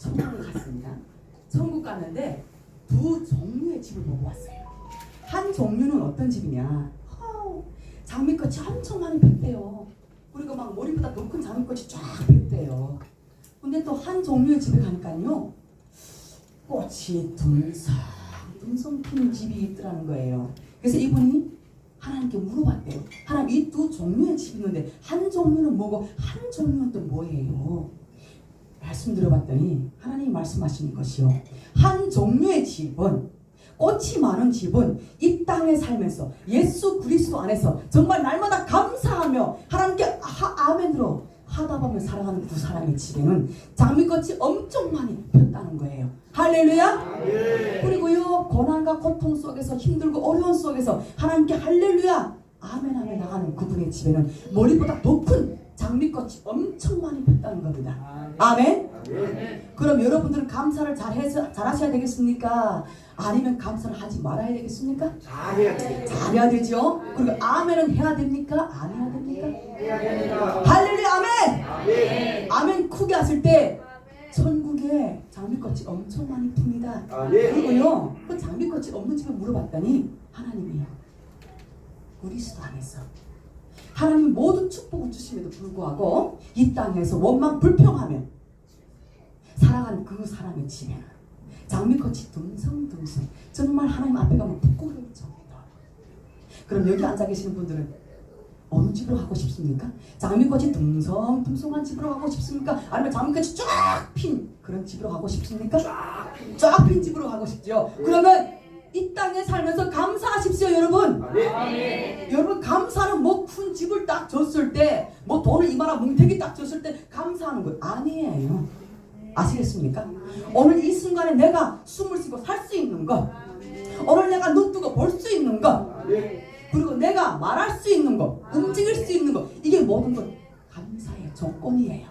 천국을 갔습니다. 천국 갔는데 두 종류의 집을 보고 왔어요. 한 종류는 어떤 집이냐? 장미꽃이 엄청 많이 폈대요. 그리고 막 머리보다 더 큰 장미꽃이 쫙 폈대요. 근데 또 한 종류의 집에 가니까요, 꽃이 듬성 피는 집이 있더라는 거예요. 그래서 이분이 하나님께 물어봤대요. 하나님, 이 두 종류의 집이 있는데 한 종류는 뭐고 한 종류는 또 뭐예요? 말씀 들어봤더니 하나님이 말씀하시는 것이요, 한 종류의 집은, 꽃이 많은 집은 이 땅에 살면서 예수 그리스도 안에서 정말 날마다 감사하며 하나님께 아멘으로 하다 보면 살아가는 두 사람의 집에는 장미꽃이 엄청 많이 폈다는 거예요. 할렐루야. 그리고요, 고난과 고통 속에서 힘들고 어려운 속에서 하나님께 할렐루야 아멘 하며 나가는 그분의 집에는 머리보다 높은 장미꽃이 엄청 많이 폈다는 겁니다. 아멘. 그럼 여러분들은 감사를 잘하셔야 되겠습니까? 아니면 감사를 하지 말아야 되겠습니까? 잘해야 되죠. 그리고 아멘은 해야 됩니까? 안 해야 됩니까? 할렐루야 아멘. 아멘 크게 하실 때 천국에 장미꽃이 엄청 많이 핍니다. 그리고요, 그 장미꽃이 없는 집에 물어봤더니 하나님이요, 그리스도 안에서 하나님 모든 축복을 주심에도 불구하고 이 땅에서 원망 불평하며 살아간 그 사람의 집에는 장미꽃이 듬성듬성 정말 하나님 앞에 가면 부끄러울 정도다. 그럼 여기 앉아 계시는 분들은 어느 집으로 가고 싶습니까? 장미꽃이 듬성듬성한 집으로 가고 싶습니까? 아니면 장미꽃이 쫙 핀 그런 집으로 가고 싶습니까? 쫙 핀 집으로 가고 싶죠. 그러면 이 땅에 살면서 감사하십시오, 여러분. 여러분, 감사는 뭐 큰 집을 딱 줬을 때, 뭐 돈을 이만한 뭉태기 딱 줬을 때 감사하는 거 아니에요. 아시겠습니까? 오늘 이 순간에 내가 숨을 쉬고 살 수 있는 것, 오늘 내가 눈 뜨고 볼 수 있는 것, 그리고 내가 말할 수 있는 것, 움직일 수 있는 것, 이게 모든 것 감사의 조건이에요.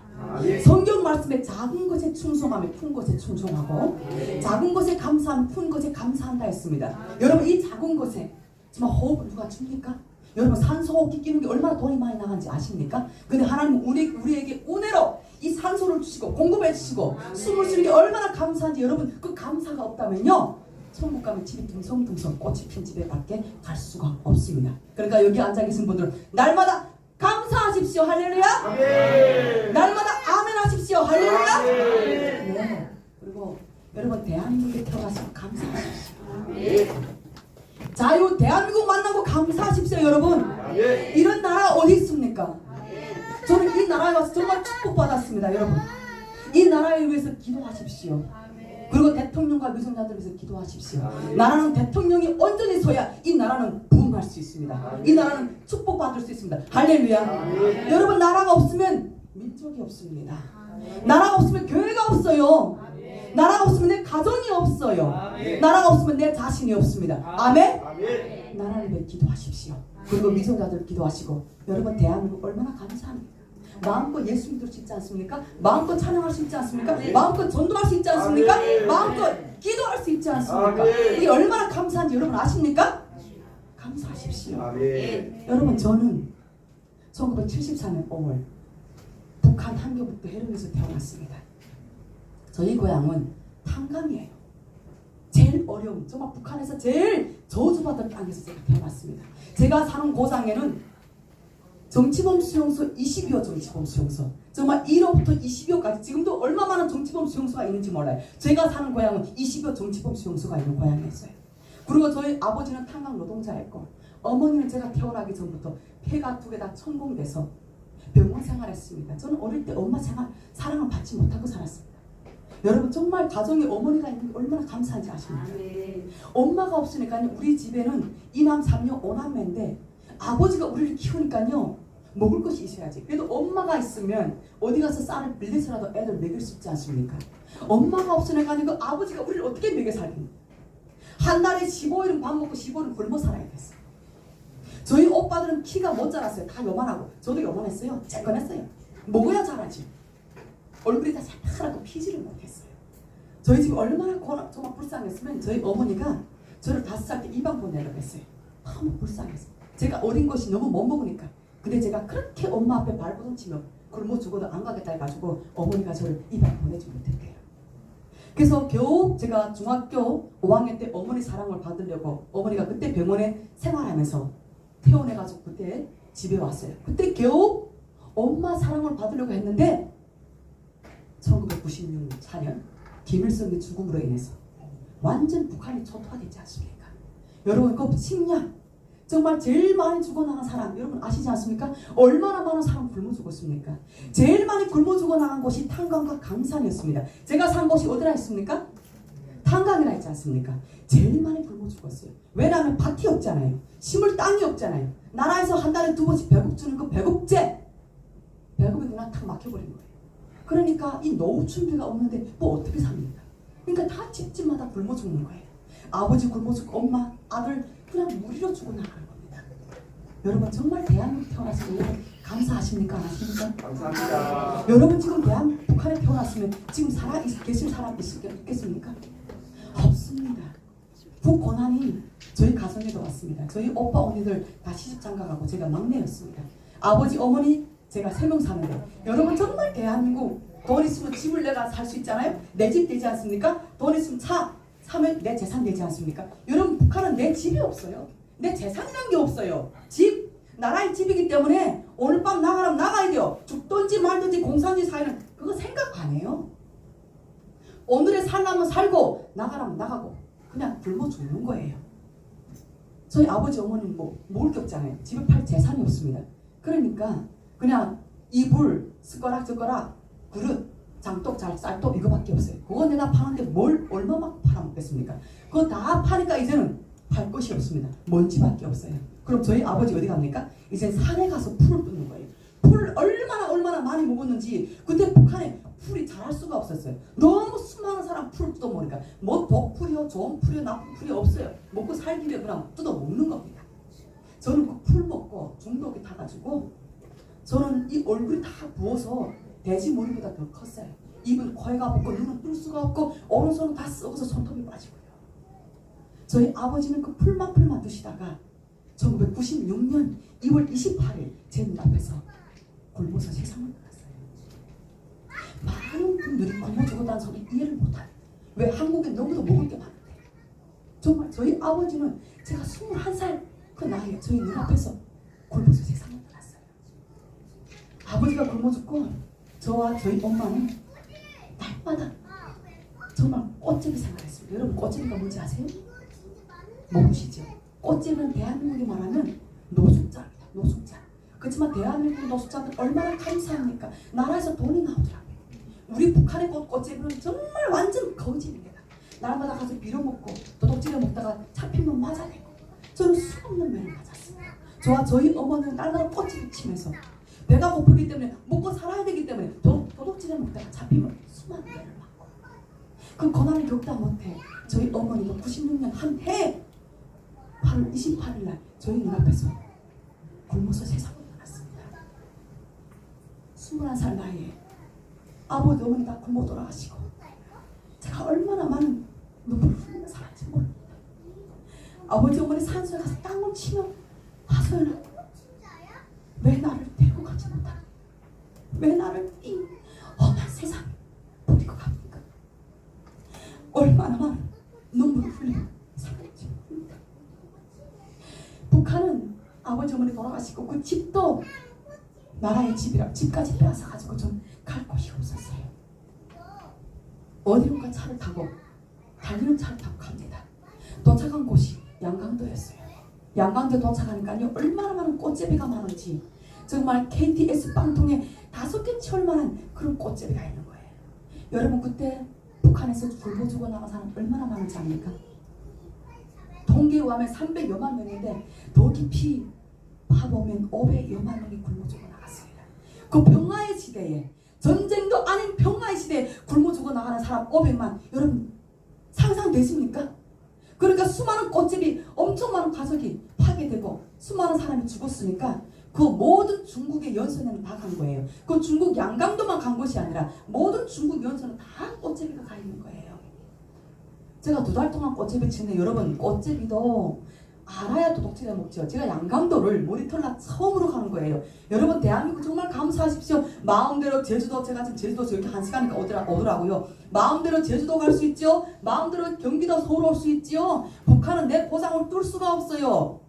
성경 말씀에 작은 것에 충성하며 큰 것에 충성하고, 작은 것에 감사하며 큰 것에 감사한다 했습니다. 여러분, 이 작은 것에 정말 호흡을 누가 줍니까? 여러분, 산소호흡기 끼는 게 얼마나 돈이 많이 나가는지 아십니까? 근데 하나님은 우리에게 은혜로 이 산소를 주시고 공급해 주시고 숨을 쉬는 게 얼마나 감사한지, 여러분, 그 감사가 없다면요, 천국 가면 집이 듬성듬성 꽃이 핀 집에 밖에 갈 수가 없습니다. 그러니까 여기 앉아 계신 분들은 날마다 감사하십시오. 할렐루야. 아멘. 날마다 아멘 하십시오. 할렐루야. 네. 그리고 여러분, 대한민국에 태어나서 감사하십시오. 아멘. 자유 대한민국 만나고 감사하십시오, 여러분. 아멘. 이런 나라 어디 있습니까? 아멘. 저는 이 나라에 와서 정말 축복받았습니다, 여러분. 이 나라에 위해서 기도하십시오. 그리고 대통령과 위성자들을 위해서 기도하십시오. 나라는 대통령이 온전히 서야 이 나라는 부흥할 수 있습니다. 이 나라는 축복받을 수 있습니다. 할렐루야. 여러분, 나라가 없으면 민족이 없습니다. 나라가 없으면 교회가 없어요. 나라가 없으면 내 가정이 없어요. 나라가 없으면 내 자신이 없습니다. 아멘. 나라를 위해 기도하십시오. 그리고 위성자들 기도하시고, 여러분, 대한민국 얼마나 감사합니다. 마음껏 예수 믿을 수 있지 않습니까? 마음껏 찬양할 수 있지 않습니까? 마음껏 전도할 수 있지 않습니까? 마음껏 기도할 수 있지 않습니까? 이게 얼마나 감사한지 여러분 아십니까? 감사하십시오. 여러분, 저는 1974년 5월 북한 함경북도 해령에서 태어났습니다. 저희 고향은 탄강이에요. 제일 어려운, 정말 북한에서 제일 저주받은 땅에서 제가 태어났습니다. 제가 사는 고장에는 정치범 수용소 20여 정치범 수용소, 정말 1호부터 20호까지 지금도 얼마 많은 정치범 수용소가 있는지 몰라요. 제가 사는 고향은 20여 정치범 수용소가 있는 고향이었어요. 그리고 저희 아버지는 탄광 노동자였고, 어머니는 제가 태어나기 전부터 폐가 2개 다 천공돼서 병원 생활했습니다. 저는 어릴 때 엄마 사랑을 받지 못하고 살았습니다. 여러분, 정말 가정에 어머니가 있는 게 얼마나 감사한지 아십니까? 엄마가 없으니까 우리 집에는 2남 3녀 5남매인데 아버지가 우리를 키우니까요, 먹을 것이 있어야지. 그래도 엄마가 있으면 어디 가서 쌀을 빌려서라도 애들 먹일 수 있지 않습니까? 엄마가 없으니까 그 아버지가 우리를 어떻게 먹여 살겠습니까? 한 달에 15일은 밥 먹고 15일은 굶어 살아야 됐어요. 저희 오빠들은 키가 못 자랐어요. 다 요만하고. 저도 요만했어요. 쬐끈했어요. 먹어야 자라지. 얼굴이 다 새파랗고 피지를 못했어요. 저희 집이 얼마나 정말 불쌍했으면 저희 어머니가 저를 5살 때 입양 보내려고 했어요. 너무 불쌍했어요. 제가 어린 것이 너무 못 먹으니까. 근데 제가 그렇게 엄마 앞에 발버둥치며 굶어 죽어도 안 가겠다 해가지고 어머니가 저를 입양 보내지 못했대요. 그래서 겨우 제가 중학교 5학년 때 어머니 사랑을 받으려고 어머니가 그때 병원에 생활하면서 퇴원해가지고 그때 집에 왔어요. 그때 겨우 엄마 사랑을 받으려고 했는데 1996년 4년 김일성의 죽음으로 인해서 완전 북한이 초토화되지 않습니까? 여러분 그 식량 정말 제일 많이 죽어나간 사람 여러분 아시지 않습니까? 얼마나 많은 사람 굶어 죽었습니까? 제일 많이 굶어 죽어나간 곳이 탄광과 강산이었습니다. 제가 산 곳이 어디라 했습니까? 탄광이라 했지 않습니까? 제일 많이 굶어 죽었어요. 왜냐하면 밭이 없잖아요. 심을 땅이 없잖아요. 나라에서 한 달에 2번씩 배급 주는 그 배급제 배급이 그냥 탁 막혀버린 거예요. 그러니까 이 노후 준비가 없는데 뭐 어떻게 삽니까? 그러니까 다 집집마다 굶어 죽는 거예요. 아버지 굶어 죽고 엄마 아들 그냥 무리로 죽어 나가는 겁니다. 여러분 정말 대한민국 태어나서 여러분 감사하십니까? 안 하십니까? 감사합니다. 여러분 지금 북한에 태어났으면 지금 계신 사람 있겠습니까? 없습니다. 북고난이 저희 가정에도 왔습니다. 저희 오빠 언니들 다 시집장가가고 제가 막내였습니다. 아버지 어머니 제가 3명 사는데 여러분 정말 대한민국 돈 있으면 집을 내가 살 수 있잖아요. 내 집 되지 않습니까? 돈 있으면 차 사면 내 재산 되지 않습니까? 여러분 북한은 내 집이 없어요. 내 재산이란 게 없어요. 집 나라의 집이기 때문에 오늘 밤 나가라면 나가야 돼요. 죽든지 말든지 공산주의 사회는 그거 생각 안 해요. 오늘에 살라면 살고 나가라면 나가고 그냥 굶어 죽는 거예요. 저희 아버지 어머니는 뭐 먹을 게 없잖아요. 집에 팔 재산이 없습니다. 그러니까 그냥 이불, 숟가락, 그릇, 장독, 쌀독 이거밖에 없어요. 그거 내가 파는데 뭘 얼마만큼 팔아먹겠습니까? 그거 다 파니까 이제는 팔 것이 없습니다. 먼지밖에 없어요. 그럼 저희 아버지 어디 갑니까? 이제 산에 가서 풀을 뜯는 거예요. 풀을 얼마나 많이 먹었는지 그때 북한에 풀이 자랄 수가 없었어요. 너무 수많은 사람 풀을 뜯어먹으니까 뭐 독풀이요, 좋은 풀이요, 나쁜 풀이 없어요. 먹고 살기 위해 그냥 뜯어먹는 겁니다. 저는 그 풀 먹고 중독이 타가지고 저는 이 얼굴이 다 부어서 돼지 머리보다 더 컸어요. 입은 코에가 붙고 눈은 뜰 수가 없고 오른손은 다 썩어서 손톱이 빠지고요. 저희 아버지는 그 풀만 드시다가 1996년 2월 28일 제 눈앞에서 굶어서 세상을 떠났어요. 많은 분들이 굶어 죽었다는 소리 이해를 못합니다. 왜 한국에 너무도 먹을 게 많은데. 정말 저희 아버지는 제가 21살 그 나이에 저희 눈앞에서 굶어서 세상을 떠났어요. 아버지가 굶어 죽고 저와 저희 엄마는 날마다 정말 꽃제비 생활했습니다. 여러분 꽃제비가 뭔지 아세요? 모르시죠? 꽃제비는 대한민국이 말하면 노숙자입니다. 노숙자. 그렇지만 대한민국 노숙자들 얼마나 감사합니까? 나라에서 돈이 나오더라고요. 우리 북한의 꽃제비는 정말 완전 거짓입니다. 날마다 가서 빌어먹고 도둑질해 먹다가 잡히면 맞아내고 저는 수없는 매를 맞았습니다. 저와 저희 어머니는 날마다 꽃제비 치면서 배가 고프기 때문에 먹고 살아야 되기 때문에 도둑질해 먹다가 잡히면 수많은 매를 맞고 그 고난을 겪다 못해 저희 어머니도 96년 한 해 8월 28일 날 저희 눈앞에서 굶어서 세상을 떠났습니다. 21살 나이에 아버지 어머니 다 굶어 돌아가시고 제가 얼마나 많은 눈물을 흘리며 살았지 모릅니다. 아버지 어머니 산소에 가서 땅을 치며 하소연을 왜 나를 데리고 가지 못하니? 왜 나를 이 험한 세상에 버리고 갑니까? 얼마나 많은 눈물을 흘리며 살았지 모릅니다. 북한은 아버지 어머니 돌아가시고 그 집도 나라의 집이라 집까지 빼앗아가지고 좀 갈 곳이 없었어요. 어디론가 차를 타고 달리는 차를 타고 갑니다. 도착한 곳이 양강도였어요. 양강도 도착하니까요 얼마나 많은 꽃제비가 많은지 정말 KTS 빵통에 5개 채울 만한 그런 꽃제비가 있는 거예요. 여러분 그때 북한에서 굶어 죽어나간 사람 얼마나 많은지 압니까? 통계에 의하면 300여만 명인데 더 깊이 파보면 500여만 명이 굶어 죽어나갔습니다. 그 평화의 시대에 전쟁도 아닌 평화의 시대에 굶어 죽어나가는 사람 500만 여러분 상상되십니까? 그러니까 수많은 꽃집이 엄청 많은 가족이 파괴되고 수많은 사람이 죽었으니까 그 모든 중국의 연선에는 다 간 거예요. 그 중국 양강도만 간 것이 아니라 모든 중국 연선은 다 꽃제비가 가 있는 거예요. 제가 2달 동안 꽃제비 치는데 여러분 꽃제비도 알아야 도둑질해 먹죠. 제가 양강도를 모니터라 처음으로 가는 거예요. 여러분 대한민국 정말 감사하십시오. 마음대로 제주도, 제가 지금 제주도에서 이렇게 1시간이니까 오더라고요. 마음대로 제주도 갈 수 있죠. 마음대로 경기도 서울 올 수 있죠. 북한은 내 고장을 뚫을 수가 없어요.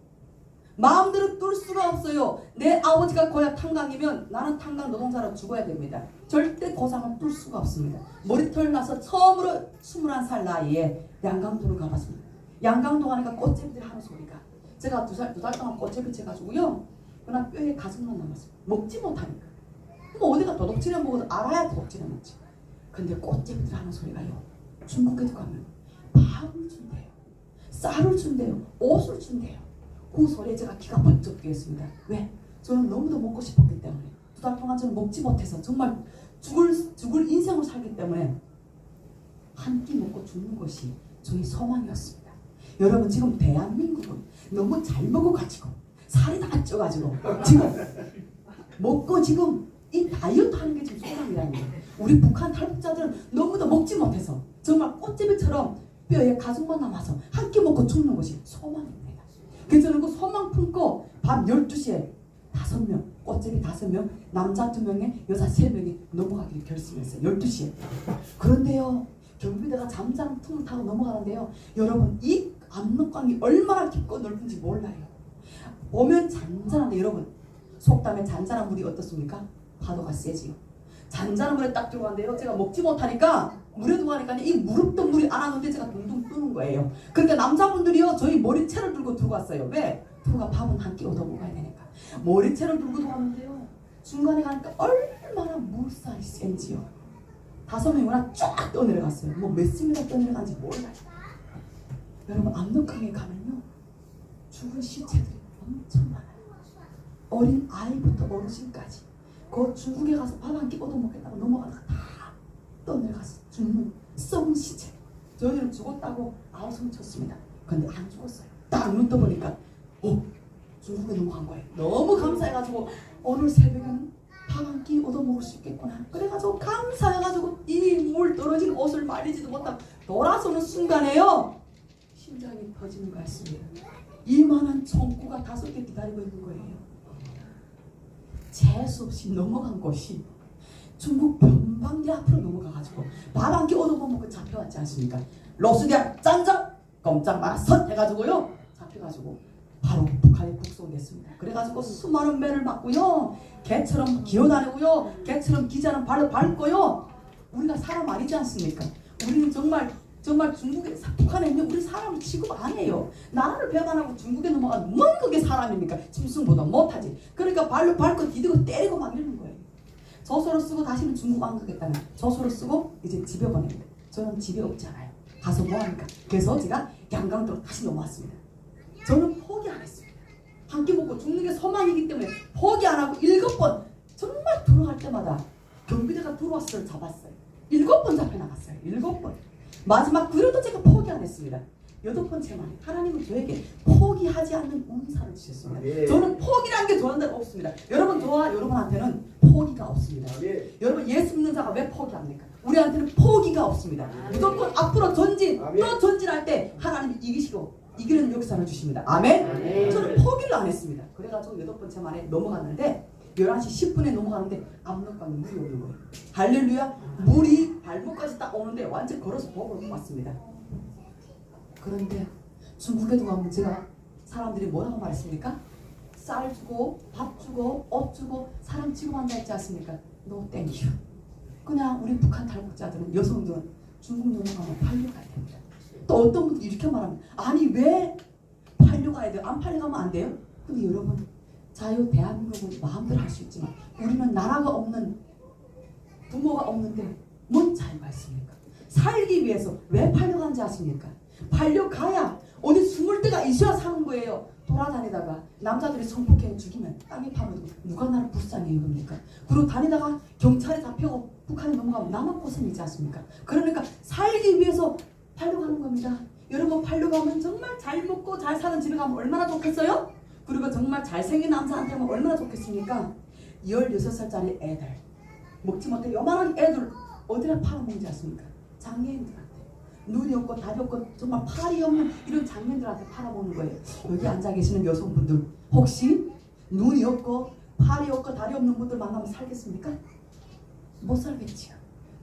마음대로 뚫을 수가 없어요. 내 아버지가 고향 탄강이면 나는 탄강 노동자로 죽어야 됩니다. 절대 고장을 뚫을 수가 없습니다. 머리털 나서 처음으로 21살 나이에 양강도를 가봤습니다. 양강도 가니까 꽃제비들이 하는 소리가, 제가 두 달 동안 꽃제비 쳐가지고요, 그냥 뼈에 가슴만 남았어요. 먹지 못하니까. 뭐 어디가 도둑질해 먹어도 알아야 도둑질해 먹지. 근데 꽃제비들 하는 소리가요, 중국에도 가면 밥을 준대요, 쌀을 준대요, 옷을 준대요. 그 소리에 제가 기가 번쩍 뛰었습니다. 왜? 저는 너무도 먹고 싶었기 때문에. 두 달 동안 저는 먹지 못해서 정말 죽을 인생을 살기 때문에 한 끼 먹고 죽는 것이 저의 소망이었습니다. 여러분 지금 대한민국은 너무 잘 먹어가지고 살이 다 쪄가지고 지금 먹고 지금 이 다이어트 하는 게 지금 소망이라는 거예요. 우리 북한 탈북자들은 너무도 먹지 못해서 정말 꽃제비처럼 뼈에 가죽만 남아서 한 끼 먹고 죽는 것이 소망입니다. 그래서 저는 그 소망 품고 밤 12시에 5명, 꽃제비 5명, 남자 2명에 여자 3명이 넘어가기를 결심했어요. 12시에. 그런데요, 경비대가 잠자는 틈을 타고 넘어가는데요, 여러분 이 압록강이 얼마나 깊고 넓은지 몰라요. 보면 잔잔한데 여러분, 속담에 잔잔한 물이 어떻습니까? 파도가 세지요. 잔잔한 물에 딱 들어가는데요, 제가 먹지 못하니까 물에 들어가니까 이 무릎도 물이 안 왔는데 제가 둥둥 뜨는 거예요. 그러니까 남자분들이요, 저희 머리채를 들고 들어갔어요. 왜? 들어가 밥은 한 끼 얻어 먹어야 되니까. 머리채를 들고 들어갔는데요, 중간에 가니까 얼마나 물살이 센지요. 5명이나 쫙 떠내려갔어요. 뭐 몇 스미터 떠내려간지 몰라요. 여러분 압록강에 가면요, 죽은 시체들이 엄청 많아요. 어린 아이부터 어르신까지. 그 중국에 가서 밥 한 끼 얻어먹겠다고 넘어가다가 다 떠내려가서 죽는 썩은 시체. 저희는 죽었다고 아우성 쳤습니다. 근데 안 죽었어요. 딱 눈 떠보니까 중국에 넘어간 거예요. 너무 감사해가지고 오늘 새벽에는 밥 한 끼 얻어먹을 수 있겠구나. 그래가지고 감사해가지고 이 물 떨어진 옷을 말리지도 못하고 돌아서는 순간에요, 심장이 터지는 것 같습니다. 이만한 총구가 5개 기다리고 있는 거예요. 재수 없이 넘어간 곳이 중국 변방대 앞으로 넘어가가지고 밥 한 끼 얻어먹고 잡혀왔지 않습니까? 로스대학 짠장 꼼짝 마라 선 해가지고요, 잡혀가지고 바로 북한에 북송됐습니다. 그래가지고 수많은 매를 맞고요, 개처럼 기어다니고요, 개처럼 기자는 발로 밟고요. 우리가 사람 아니지 않습니까? 우리는 정말 중국에, 북한에 있는 우리 사람을 취급 안 해요. 나라를 배반하고 중국에 넘어가면 뭔 그게 사람입니까? 짐승보다 못하지. 그러니까 발로 밟고 디디고 때리고 막 이러는 거예요. 저소를 쓰고 다시는 중국 안 가겠다는, 저소를 쓰고 이제 집에 보냅니다. 저는 집에 없잖아요. 가서 뭐합니까? 그래서 제가 양강도로 다시 넘어왔습니다. 저는 포기 안 했습니다. 한 끼 먹고 죽는 게 소망이기 때문에 포기 안 하고 7번 정말 들어갈 때마다 경비대가 들어와서 저를 잡았어요. 7번 잡혀나갔어요. 7번. 마지막 그래도 제가 포기 안 했습니다. 8번째 말에 하나님은 저에게 포기하지 않는 은사를 주셨습니다. 예. 저는 포기라는 게 저한테 없습니다. 저와 여러분한테는 포기가 없습니다. 예. 여러분 예수 믿는 자가 왜 포기합니까? 우리한테는 포기가 없습니다. 무조건 앞으로 전진, 또 전진할 때 하나님이 이기는 역사를 주십니다. 아멘? 저는 포기를 안 했습니다. 그래가지고 8번째 말에 넘어갔는데 11시 10분에 넘어가는데 압록강에 물이 오는 거예요. 할렐루야. 물이 발목까지 딱 오는데 완전 걸어서 복을 왔습니다. 그런데 중국에도 가면 제가 사람들이 뭐라고 말했습니까? 쌀 주고 밥 주고 옷 주고 사람 취급한다 했지 않습니까? No thank you. 그냥 우리 북한 탈북자들은, 여성들은 중국 넘어가면 팔려가야 됩니다. 또 어떤 분들이 이렇게 말합니다. 아니 왜 팔려가야 돼요? 안 팔려가면 안 돼요? 근데 여러분, 자유 대한민국은 마음대로 할 수 있지만 우리는 나라가 없는, 부모가 없는데 뭔 자유가 있습니까? 살기 위해서 왜 팔려간지 아십니까? 팔려가야 어디 숨을 데가 있어야 사는 거예요. 돌아다니다가 남자들이 성폭행 죽이면 땅에 파면 누가 나를 불쌍히 여깁니까? 그리고 다니다가 경찰에 잡혀고 북한에 넘어가면 나만 고생이지 않습니까? 그러니까 살기 위해서 팔려가는 겁니다. 여러분, 팔려가면 정말 잘 먹고 잘 사는 집에 가면 얼마나 좋겠어요? 그리고 정말 잘생긴 남자한테 하면 얼마나 좋겠습니까? 16살짜리 애들, 먹지 못해 요만한 애들 어디다 팔아먹는지 아십니까? 장애인들한테, 눈이 없고 다리 없고 정말 팔이 없는 이런 장면들한테 바라보는 거예요. 여기 앉아 계시는 여성분들 혹시 눈이 없고 팔이 없고 다리 없는 분들 만나면 살겠습니까? 못 살겠지요.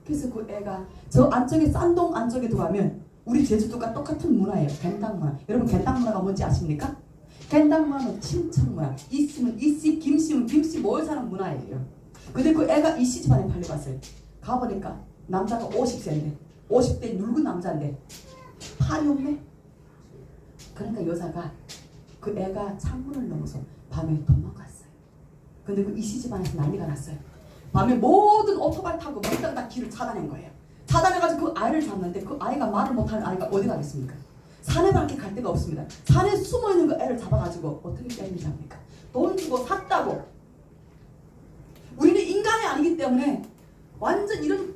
그래서 그 애가 저 안쪽에 산동 안쪽에 들어가면 우리 제주도가 똑같은 문화예요. 겐당 문화. 여러분 겐당 문화가 뭔지 아십니까? 겐당 문화는 친척 문화. 이씨면 이씨, 김씨면 김씨 모여 사는 문화예요. 근데 그 애가 이씨 집안에 팔려갔어요. 가보니까 남자가 50세인데 50대 늙은 남자인데 팔이 없네. 그러니까 여자가 그 애가 창문을 넘어서 밤에 도망갔어요. 근데 그 이씨 집안에서 난리가 났어요. 밤에 모든 오토바이 타고 몽땅 다 길을 차단한 거예요. 차단해가지고 그 아이를 잡는데 그 아이가 말을 못하는 아이가 어디 가겠습니까? 산에밖에 갈 데가 없습니다. 산에 숨어있는 그 애를 잡아가지고 어떻게 때리는지 합니까? 돈 주고 샀다고. 우리는 인간이 아니기 때문에 완전 이런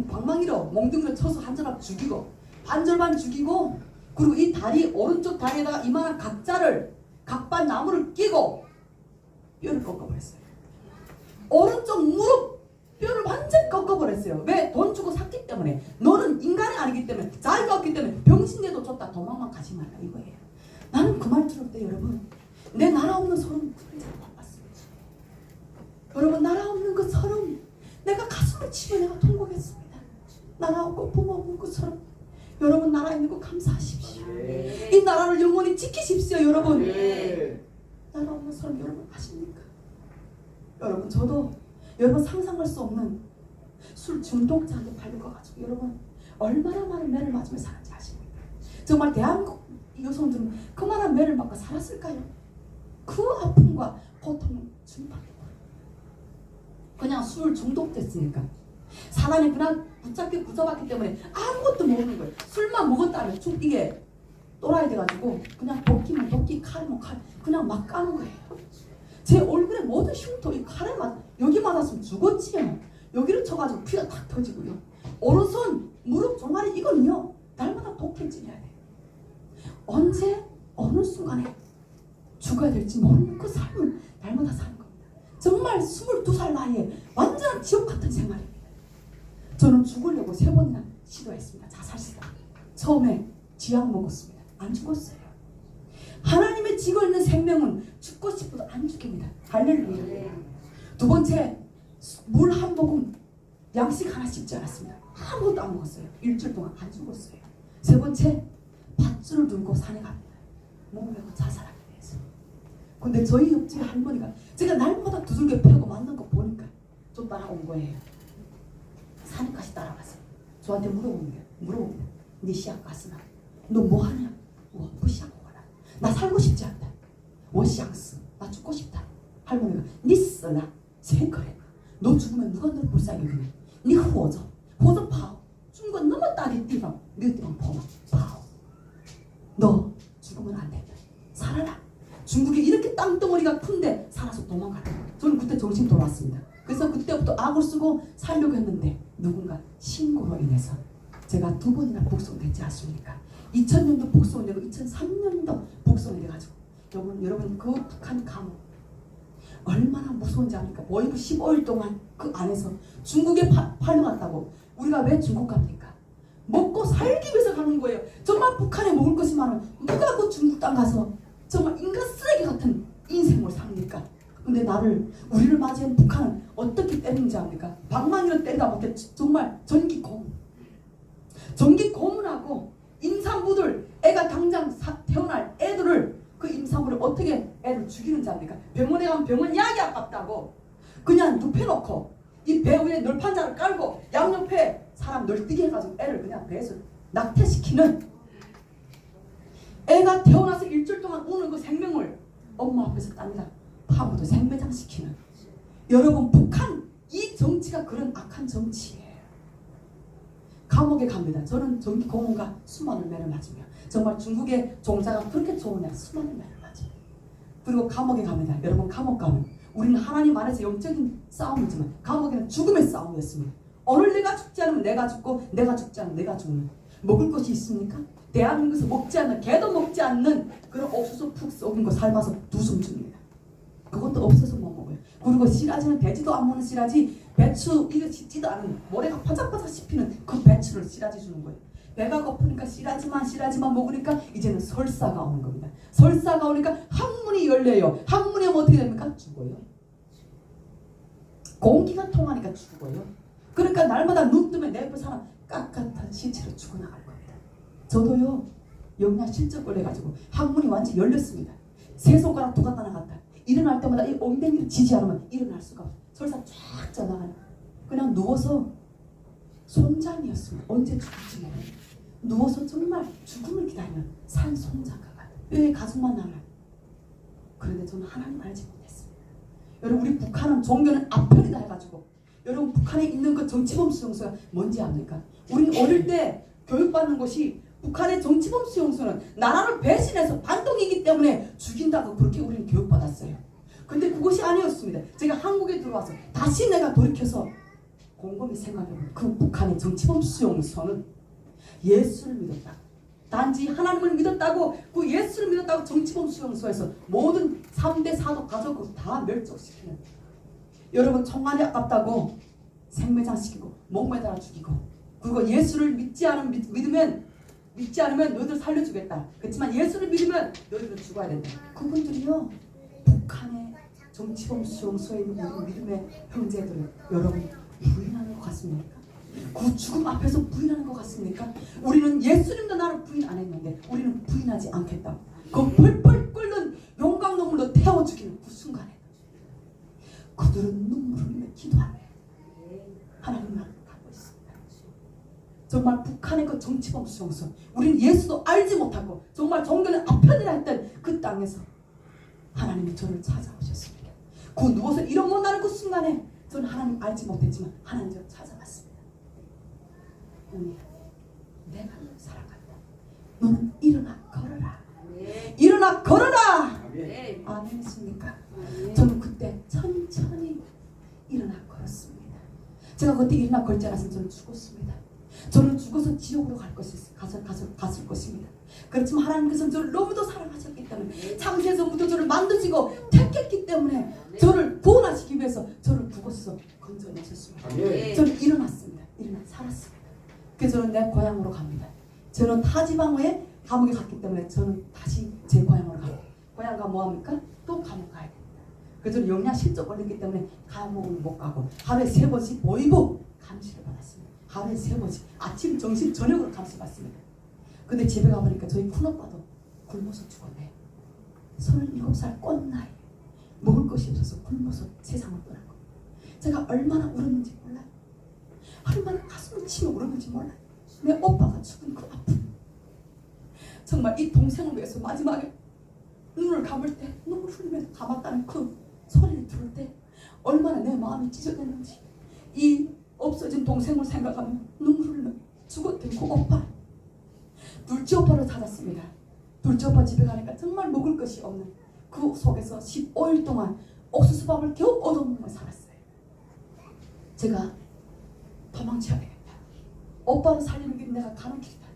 방망이로 몽둥이로 쳐서 한 사람 죽이고 반절반 죽이고 그리고 이 다리 오른쪽 다리에다가 이만한 각반 나무를 끼고 뼈를 꺾어버렸어요. 오른쪽 무릎 뼈를 완전 꺾어버렸어요. 왜? 돈 주고 샀기 때문에. 너는 인간이 아니기 때문에 자기가 없기 때문에 병신내도 줬다 도망만 가지 말라 이거예요. 나는 그 말 들을 때 여러분 내 나라 없는 소름 그걸 잘 못 봤습니다. 여러분 나라 없는 그 소름 내가 가슴을 치며 내가 통곡했습니다. 나라 없고 부모 없는 그 소름 여러분 나라 있는 거 감사하십시오. 네. 이 나라를 영원히 지키십시오 여러분. 네. 나라 없는 소름 여러분 아십니까? 여러분 저도 여러분 상상할 수 없는 술 중독자한테 팔려가지고 여러분 얼마나 많은 매를 맞으며 살았는지 아십니까? 정말 대한민국 여성들은 그만한 매를 맞고 살았을까요? 그 아픔과 고통은 중박해 그냥 술 중독됐으니까 사람이 그냥 붙잡았기 때문에 아무것도 모르는 거예요. 술만 먹었다면 이게 또라이 돼가지고 그냥 도끼면 도끼 칼이면 칼 그냥 막 까는 거예요. 제 얼굴에 모든 흉터 이 칼에 여기 맞았으면 죽었지요. 여기를 쳐가지고 피가 탁 터지고요. 오른손 무릎 종아리 이거는요 날마다 독해 찔려야 돼요. 언제 어느 순간에 죽어야 될지 모르는 그 삶을 날마다 사는 겁니다. 정말 22살 나이에 완전한 지옥 같은 생활입니다. 저는 죽으려고 3번이나 시도했습니다. 자살시도. 처음에 쥐약 먹었습니다. 안 죽었어요. 하나님의 지고 있는 생명은 죽고 싶어도 안 죽입니다. 할렐루야. 두 번째, 물 한 모금 양식 하나 씹지 않았습니다. 아무것도 안 먹었어요. 일주일 동안 안 죽었어요. 세 번째, 밧줄을 들고 산에 갑니다. 몸을 메고 자살하기 위해서. 근데 저희 옆집 할머니가 제가 날마다 두들겨 패고 만난 거 보니까 좀 따라온 거예요. 산까지 따라가서 저한테 물어봅니다. 네 시합 갔으나 너 뭐하냐? 뭐 시합 오거나 나 살고 싶지 않다. 워시앙스 나 죽고 싶다. 할머니가 니 쓰나 생거래 너 죽으면 누가 너를 불쌍히 여기냐? 니 호저 파오 죽은 건 너무 딸이 띠방 몇 띠방 포마 파오 너 죽으면 안 된다. 살아라. 중국이 이렇게 땅덩어리가 큰데 살아서 도망가라. 저는 그때 정신 돌아왔습니다. 그래서 그때부터 악을 쓰고 살려고 했는데 누군가 신고로 인해서 제가 2번이나 복송이 됐지 않습니까? 2000년도 복송이 되고 2003년도 복송이 돼가지고 여러분 그 북한 감옥 얼마나 무서운지 압니까? 모의부 15일 동안 그 안에서 중국에 팔려갔다고. 우리가 왜 중국 갑니까? 먹고 살기 위해서 가는 거예요. 정말 북한에 먹을 것이 많으면 누가 그 중국 땅 가서 정말 인간 쓰레기 같은 인생을 삽니까? 근데 우리를 맞이한 북한은 어떻게 때리는지 압니까? 방망이로 때리다 못해 정말 전기 고문하고 임산부들 애가 당장 태어날 애들을 그 임산부를 어떻게 애를 죽이는지 압니까? 병원에 가면 병원 약이 아깝다고 그냥 눕혀놓고 이 배 위에 널판자를 깔고 양옆에 사람 널뛰게 해가지고 애를 그냥 배에서 낙태시키는 애가 태어나서 일주일 동안 우는 그 생명을 엄마 앞에서 딴다 파묻어 생매장시키는 여러분 북한 이 정치가 그런 악한 정치예요. 감옥에 갑니다. 저는 전기 고문과 수많은 매를 맞으며 정말 중국의 종자가 그렇게 좋으냐 수많은 매를 맞으며 그리고 감옥에 갑니다. 여러분 감옥 가면 우리는 하나님 안에서 영적인 싸움이지만 감옥에는 죽음의 싸움이었습니다. 오늘 내가 죽지 않으면 내가 죽고 내가 죽지 않으면 내가 죽는 먹을 것이 있습니까? 대한민국에서 먹지 않는 개도 먹지 않는 그런 옥수수 푹 썩은 거 삶아서 2숨 줍니다. 그것도 없어서 못 먹어요. 그리고 씨라지는 되지도 않는 씨라지 배추 이거 짖지도 않은 모래가 바짝바짝 씹히는 그 배추를 씨라지 주는 거예요. 배가 고프니까 씨라지만 먹으니까 이제는 설사가 오는 겁니다. 설사가 오니까 항문이 열려요. 항문이 오면 어떻게 됩니까? 죽어요. 공기가 통하니까 죽어요. 그러니까 날마다 눈 뜨면 내 옆에 사람 깍깍한 신체로 죽어나갈 겁니다. 저도요 영양실적 걸려가지고 항문이 완전히 열렸습니다. 세 손가락 두 갖다 나갔다. 일어날 때마다 이 엉덩이를 지지 않으면 일어날 수가 없어요. 설사 쫙 쪄나가는. 그냥 누워서 손잠이었습니다. 언제 죽을지 모르는. 누워서 정말 죽음을 기다리는 산 손잠과 같아요. 뼈에 가죽만 남아요. 그런데 저는 하나님 알지 못했습니다. 여러분 우리 북한은 종교는 아편이다 해가지고 여러분 북한에 있는 그 정치범 수용소가 뭔지 압니까? 우리 어릴 때 교육받는 것이 북한의 정치범 수용소는 나라를 배신해서 반동이기 때문에 죽인다고 그렇게 우리는 교육받았어요. 근데 그것이 아니었습니다. 제가 한국에 들어와서 다시 내가 돌이켜서 곰곰이 생각해보면 그 북한의 정치범 수용소는 예수를 믿었다. 단지 하나님을 믿었다고 그 예수를 믿었다고 정치범 수용소에서 모든 3대 사도 가족을 다 멸족시키는 여러분 청만이 아깝다고 생매장시키고 목매달아 죽이고 그리고 예수를 믿지 않으면 너희들 살려주겠다. 그렇지만 예수를 믿으면 너희들은 죽어야 된다. 그분들이요 북한의 정치범 수용소에 있는 우리 믿음의 형제들을 여러분 부인하는 것 같습니까? 그 죽음 앞에서 부인하는 것 같습니까? 우리는 예수님도 나를 부인 안 했는데 우리는 부인하지 않겠다. 그 펄펄 끓는 용광 눈물로 태워 죽이는 그 순간에 그들은 눈물 흘리며 기도하네. 하나님을 하고 있습니다. 정말 북한의 그 정치범 수용소 우리는 예수도 알지 못하고 정말 종교는 아편이라 했던 그 땅에서 하나님이 저를 찾아오셨습니다. 그 누워서 일어난다는 그 순간에 저는 하나님 알지 못했지만 하나님 저를 찾아왔습니다. 은혜야 내가 너를 사랑한다. 너는 일어나 걸어라. 일어나 걸어라. 아멘 했습니까? 저는 그때 천천히 일어나 걸었습니다. 제가 그때 일어나 걸지 않았으면 저는 죽었습니다. 저는 죽어서 지옥으로 갔을 것입니다. 그렇지만 하나님께서는 저를 너무도 사랑하셨기 때문에 창세에서부터 저를 만드시고 택했기 때문에 저를 구원하시기 위해서 저를 그곳에서 건져내셨습니다. 저는 일어났습니다. 일어나 살았습니다. 그래서 저는 내 고향으로 갑니다. 저는 타지방에 감옥에 갔기 때문에 저는 다시 제 고향으로 갑니다. 고향 가면 뭐합니까? 또 감옥 가야 됩니다. 그래서 저는 영양실조 걸렸기 때문에 감옥을 못 가고 하루에 3번씩 보이고 감시를 받았습니다. 하루에 3번씩 아침, 점심, 저녁으로 감시받습니다. 근데 집에 가보니까 저희 큰오빠도 굶어서 죽었네. 37살 꽃나이 먹을 것이 없어서 굶어서 세상을 떠난 거예요. 제가 얼마나 울었는지 몰라요. 얼마나 가슴을 치며 울었는지 몰라요. 내 오빠가 죽은 그 아픔. 정말 이 동생을 위해서 마지막에 눈을 감을 때 눈물 흘리면서 감았다는 그 소리를 들을 때 얼마나 내 마음이 찢어졌는지 이 없어진 동생을 생각하면 눈물 흘리며 죽었던 그 오빠 둘째 오빠를 찾았습니다. 둘째 오빠 집에 가니까 정말 먹을 것이 없는 그 속에서 15일 동안 옥수수밥을 겨우 얻어먹으며 살았어요. 제가 도망쳐야 되겠다. 오빠를 살리는 게 내가 가는 길이다.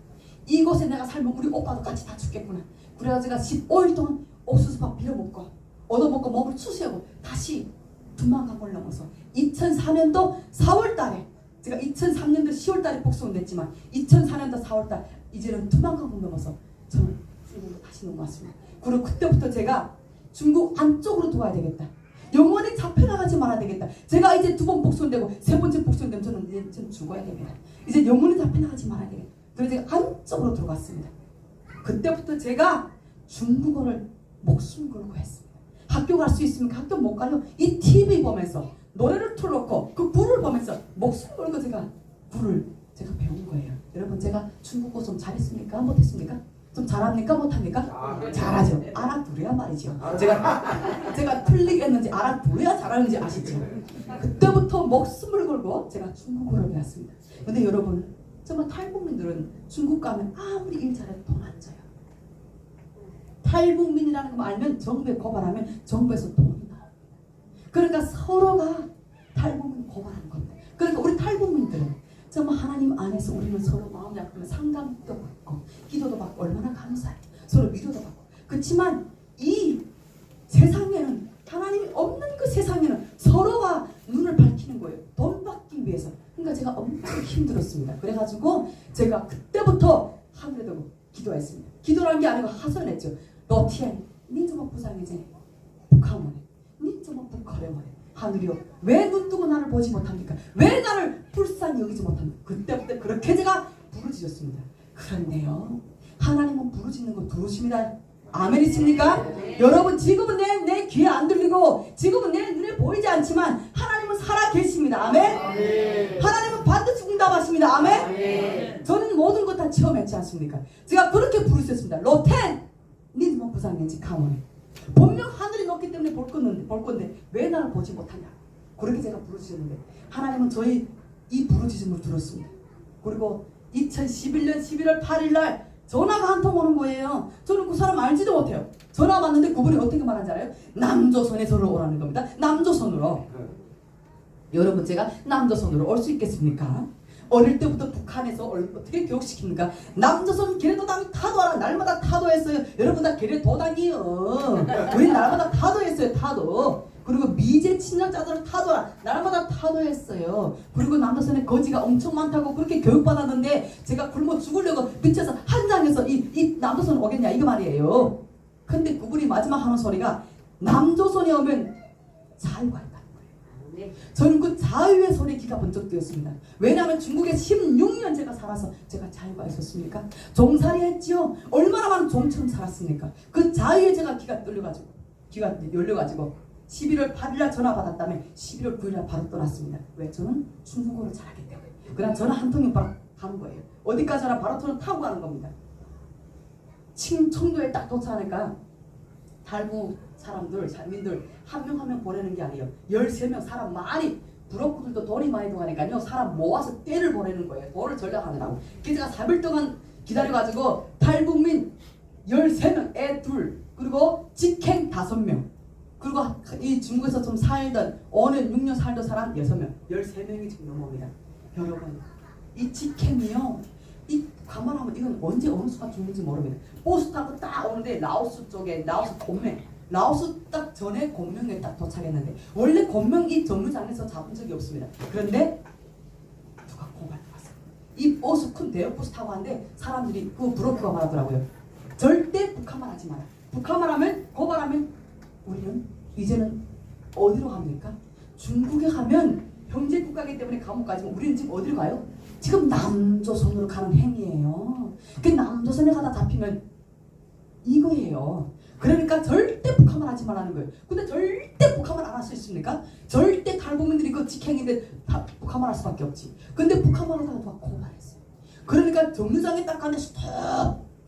이곳에 내가 살면 우리 오빠도 같이 다 죽겠구나. 그래가지고 제가 15일 동안 옥수수밥 빌어먹고 얻어먹고 몸을 추스하고 다시 두만강을 넘어서 2004년도 4월달에 제가 2003년도 10월달에 복수는 됐지만 2004년도 4월달 이제는 두만강을 넘어서 저는 중국으로 다시 넘어왔습니다. 그리고 그때부터 제가 중국 안쪽으로 들어와야 되겠다. 영원히 잡혀나가지 말아야 되겠다. 제가 이제 2번 복수되고 3번째 복수되면 저는 죽어야 됩니다. 이제 영원히 잡혀나가지 말아야 되겠다. 그래서 제가 안쪽으로 들어갔습니다. 그때부터 제가 중국어를 목숨 걸고 했습니다. 학교 갈 수 있으면 학교 못 가요. 이 TV 보면서 노래를 틀어놓고 그 불을 보면서 목숨 걸고 제가 불을 제가 배운 거예요. 여러분 제가 중국어 좀 잘했습니까? 못했습니까? 좀 잘합니까? 못합니까? 잘하죠. 알아들어야 말이죠. 제가 틀리게 했는지 알아들어야 잘하는지 아시죠? 그때부터 목숨을 걸고 제가 중국어를 배웠습니다. 근데 여러분 정말 탈북민들은 중국 가면 아무리 일 잘해도 돈 안 줘요. 탈북민이라는 거 알면 정부에 고발하면 정부에서 돈이 나옵니다. 그러니까 서로가 탈북민 고발하는 겁니다. 그러니까 우리 탈북민들은 정말 하나님 안에서 우리는 서로 마음이 아프면 상담도 받고 기도도 받고 얼마나 감사해요. 서로 위로도 받고. 그렇지만 이 세상에는 하나님이 없는 그 세상에는 서로가 눈을 밝히는 거예요. 돈 받기 위해서. 그러니까 제가 엄청 힘들었습니다. 그래가지고 제가 그때부터 하늘에 두고 기도했습니다. 기도란 게 아니고 하소연했죠. 로티엔, 니 저거 부상이지? 북한원에, 니 저거 북거래원에. 하늘이요, 왜 눈 뜨고 나를 보지 못합니까? 왜 나를 불쌍히 여기지 못합니까? 그때부터 그렇게 제가 부르짖었습니다. 그런데요, 하나님은 부르짖는 거 두루십니다. 아멘 있습니까? 네. 여러분 지금은 내 귀에 안 들리고 지금은 내 눈에 보이지 않지만 하나님은 살아 계십니다. 아멘? 네. 하나님은 반드시 응답하십니다. 아멘? 네. 저는 모든 것 다 체험했지 않습니까? 제가 그렇게 부르셨습니다. 로텐! 니는 부상인지 가문에. 분명 하늘이 높기 때문에 볼 건데 왜 나를 보지 못하냐. 그렇게 제가 부르짖었는데 하나님은 저희 이 부르짖음을 들었습니다. 그리고 2011년 11월 8일 날 전화가 한 통 오는 거예요. 저는 그 사람 알지도 못해요. 전화 왔는데 그분이 어떻게 말하는지 알아요? 남조선에서 오라는 겁니다. 남조선으로. 여러분 제가 남조선으로 올 수 있겠습니까? 어릴 때부터 북한에서 어떻게 교육시킵니까? 남조선 계례도당 타도하라. 날마다 타도했어요. 여러분 다 계례도당이요. 우리 날마다 타도했어요. 타도. 그리고 미제 친정자들을 타도하라. 날마다 타도했어요. 그리고 남조선에 거지가 엄청 많다고 그렇게 교육받았는데 제가 굶어 죽으려고 밑에서 한장에서 이 남조선 오겠냐 이거 말이에요. 근데 그분이 마지막 하는 소리가 남조선에 오면 자유가 있다. 저는 그 자유의 소리에 귀가 번쩍 뜨였습니다. 왜냐하면 중국에 16년 제가 살아서 제가 자유가 있었습니까? 종살이 했지요. 얼마나 많은 종처럼 살았습니까? 그 자유에 제가 귀가 열려가지고 11월 8일날 전화 받았다면 11월 9일날 바로 떠났습니다. 왜? 저는 중국어를 잘하기 때문에. 그냥 전화 한 통이 바로 가는 거예요. 어디까지 전화 바로 저는 타고 가는 겁니다. 청도에 딱 도착하니까 달부 사람들, 산민들 한 명 한 명 보내는 게 아니에요. 13명 사람 많이 부럽고들도 돈이 많이 들어가니까요. 사람 모아서 떼를 보내는 거예요. 돈을 절약하느라고. 그래서 제가 4일 동안 기다려가지고 탈북민 13명, 애 2 그리고 직행 5명 그리고 이 중국에서 좀 살던 5년, 6년 살던 사람 6명 13명이 지금 넘어옵니다. 여러분 이 직행이요. 이 가만하면 이건 언제 어느 수가 죽는지 모릅니다. 버스 타고 딱 오는데 라오스 쪽에 라오스 곤맹 라오스 딱 전에 곤명에 딱 도착했는데 원래 곤명 이 정류장에서 잡은 적이 없습니다. 그런데 누가 공갈 왔어요. 이 버스 큰 대형 버스 타고 왔는데 사람들이 그 브로커가 말하더라고요. 절대 북한말 하지 마라. 북한말 하면 고발하면 우리는 이제는 어디로 갑니까? 중국에 가면 형제 국가이기 때문에 감옥 가지만 우리는 지금 어디로 가요? 지금 남조선으로 가는 행위예요. 그 남조선에 가다 잡히면 이거예요. 그러니까 절대 북한말 하지 말라는 거예요. 근데 절대 북한말 안 할 수 있습니까? 절대 탈북민들이 그 직행인데 다 북한말 할 수밖에 없지. 근데 북한말 하다가 누가 고발했어요. 그러니까 정류장에 딱 가는데 스톱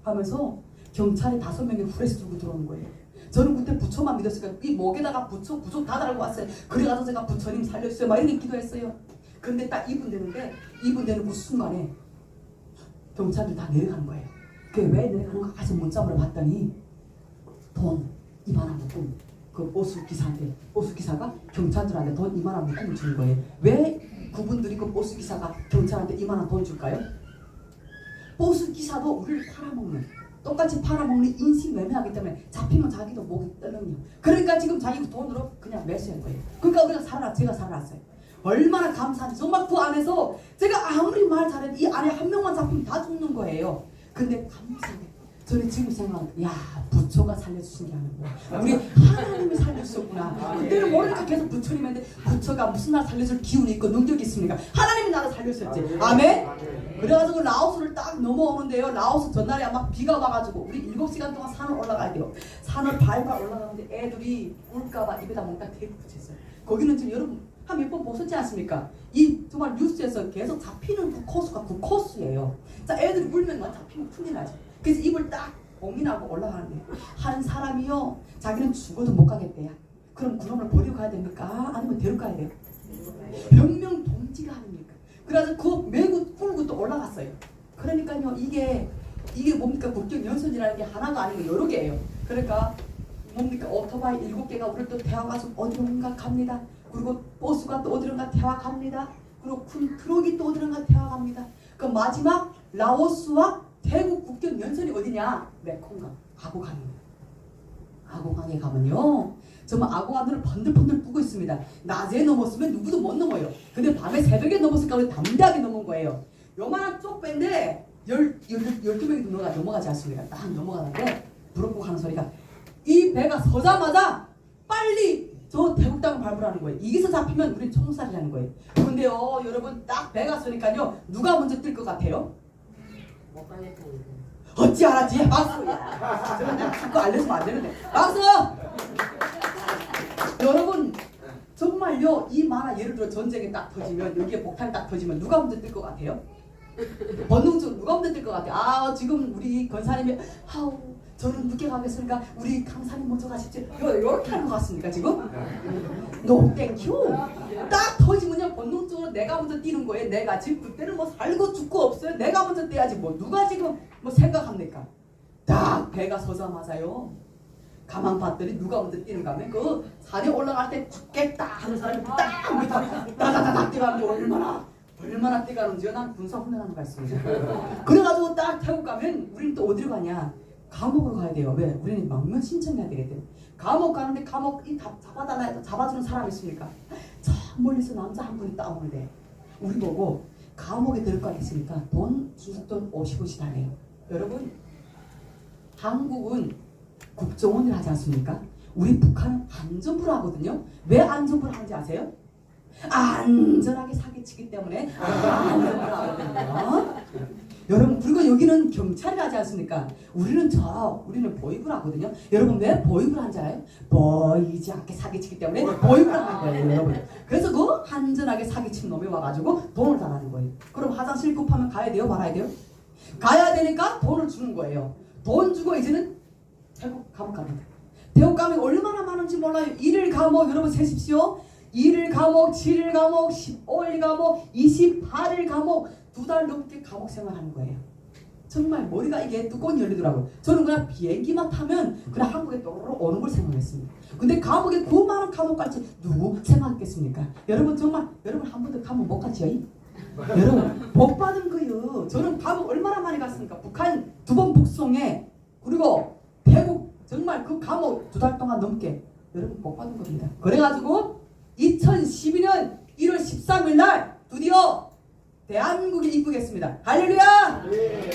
하면서 경찰이 5명이 후레쉬 들고 들어오는 거예요. 저는 그때 부처만 믿었으니까 이 목에다가 부처 다 달고 왔어요. 그래가지고 제가 부처님 살려주세요 막 이렇게 기도했어요. 근데 딱 2분 되는 그 순간에 경찰들 다 내려가는 거예요. 그게 왜 내려가는가 가서 문자를 봤더니 돈 2만 원 묶음 그 버스기사한테 버스기사가 경찰들한테 돈 2만 원 묶음을 주는 거예요. 왜 그분들이 그 버스기사가 경찰한테 2만 원 돈 줄까요? 버스기사도 우리를 팔아먹는 똑같이 팔아먹는 인신매매하기 때문에 잡히면 자기도 목이 떨렁요. 그러니까 지금 자기 돈으로 그냥 매수한 거예요. 그러니까 제가 살아났어요. 얼마나 감사한지. 정말 그 안에서 제가 아무리 말 잘해도 이 안에 한 명만 잡히면 다 죽는 거예요. 근데 감사해. 저는 지금 생각하면 야 부처가 살려주신 게 아니고 우리 하나님이 살려주셨구나. 그때는 모르니까 계속 부처님인데 부처가 무슨 날 살려줄 기운이 있고 능력이 있습니까? 하나님이 나를 살려주셨지. 아멘? 그래가지고 라오스를 딱 넘어오는데요. 라오스 전날에 막 비가 와가지고 우리 7시간 동안 산을 올라가야 돼요. 산을 발발 올라가는데 애들이 울까봐 입에다 몽땅 테이프 붙였어요. 거기는 지금 여러분 한 몇 번 보셨지 않습니까? 이 정말 뉴스에서 계속 잡히는 그 코스가 그 코스예요. 자, 애들이 울면 막 잡히면 큰일 나죠. 그래서 입을 딱 고민하고 올라가는데 한 사람이요 자기는 죽어도 못 가겠대요. 그럼 그놈을 버리고 가야 됩니까? 아니면 데려가야 돼요? 병명동지가 아닙니까? 그래서 그 메고 끌고 또 올라갔어요. 그러니까요 이게 뭡니까? 국경 연선이라는 게 하나가 아니고 여러 개예요. 그러니까 뭡니까? 오토바이 7개가 우리를 또 태워가서 어디론가 갑니다. 그리고 버스가 또 어디론가 태워갑니다. 그리고 큰 트럭이 또 어디론가 태워갑니다. 그 마지막 라오스와 태국 국경 연선이 어디냐? 메콩강 가고강입니다. 가고강에 가면요 정말 아궁아 눈을 번들번들 뜨고 있습니다. 낮에 넘었으면 누구도 못 넘어요. 근데 밤에 새벽에 넘었으니까 우리 담대하게 넘은 거예요. 요만한 쪽배인데 12명이 넘어가지 않습니까? 딱 넘어가는데 부럽고 하는 소리가 이 배가 서자마자 빨리 저 태국 땅을 밟으라는 거예요. 이기서 잡히면 우린 총살이라는 거예요. 근데요 여러분 딱 배가 서니까요 누가 먼저 뜰 것 같아요? 어찌 알았지? 박수야. 저는 내가 자꾸 알려주면 안 되는데. 박수! 여러분 정말요 이 만화 예를 들어 전쟁이 딱 터지면 여기에 폭탄이 딱 터지면 누가 먼저 뜰 것 같아요? 본능적으로 누가 먼저 뜰 것 같아요? 아 지금 우리 권사님이 아우 저는 늦게 가겠으니까 우리 강사님 먼저 가십시오. 요렇게 하는 것 같습니까 지금? No thank you. 딱 터지면요 본능적으로 내가 먼저 뛰는 거예요. 내가 지금 그때는 뭐 살고 죽고 없어요. 내가 먼저 뛰어야지 뭐 누가 지금 뭐 생각합니까? 딱 배가 서자마자요 가만 봤더니 누가 먼저 뛰는가 하면 그 산에 올라갈 때 죽겠다 하는 사람이 딱 밑에 따다다닥 뛰어가는데 얼마나 뛰어가는지요. 난 군사 훈련하는 거 있습니다. 그래가지고 딱 태국 가면 우리는 또 어디로 가냐? 감옥으로 가야 돼요. 왜? 우리는 망명 신청해야 되겠대요. 감옥 가는데 감옥 잡아달라 해도 잡아주는 사람 있습니까? 저 멀리서 남자 한 분이 따오는데 우리 보고 감옥에 들어가 있으니까 돈 주석돈 50원씩 달래요. 여러분 한국은 국정원을 하지 않습니까? 우리 북한은 안전부를 하거든요. 왜 안전부를 하는지 아세요? 안전하게 사기치기 때문에 안전부를 하거든요. 여러분 그리고 여기는 경찰이 하지 않습니까? 우리는 보이부를 하거든요. 여러분 왜 보이부를 하는지 알아요? 보이지 않게 사기치기 때문에 보이부를 하는 거예요. 여러분 그래서 그 안전하게 사기친 놈이 와가지고 돈을 달라는 거예요. 그럼 화장실 급하면 가야 돼요? 말아야 돼요? 가야 되니까 돈을 주는 거예요. 돈 주고 이제는 태국 감옥 갑니다. 태국 감옥이 얼마나 많은지 몰라요. 1일 감옥 여러분 세십시오. 1일 감옥, 7일 감옥, 15일 감옥, 28일 감옥 2달 넘게 감옥 생활하는 거예요. 정말 머리가 이게 뚜껑이 열리더라고요. 저는 그냥 비행기만 타면 그냥 한국에 또르르 오는 걸 생각했습니다. 근데 감옥에 그 많은 감옥 갈지 누구 생각했겠습니까? 여러분 정말 여러분 한 번도 감옥 못 갔지요? 여러분 복 받은 거요. 저는 감옥 얼마나 많이 갔습니까? 북한 2번 북송에 그리고 태국 정말 그 감옥 2달 동안 넘게 여러분 복 받은 겁니다. 그래가지고 2012년 1월 13일 날 드디어 대한민국에 입국했습니다. 할렐루야! 네.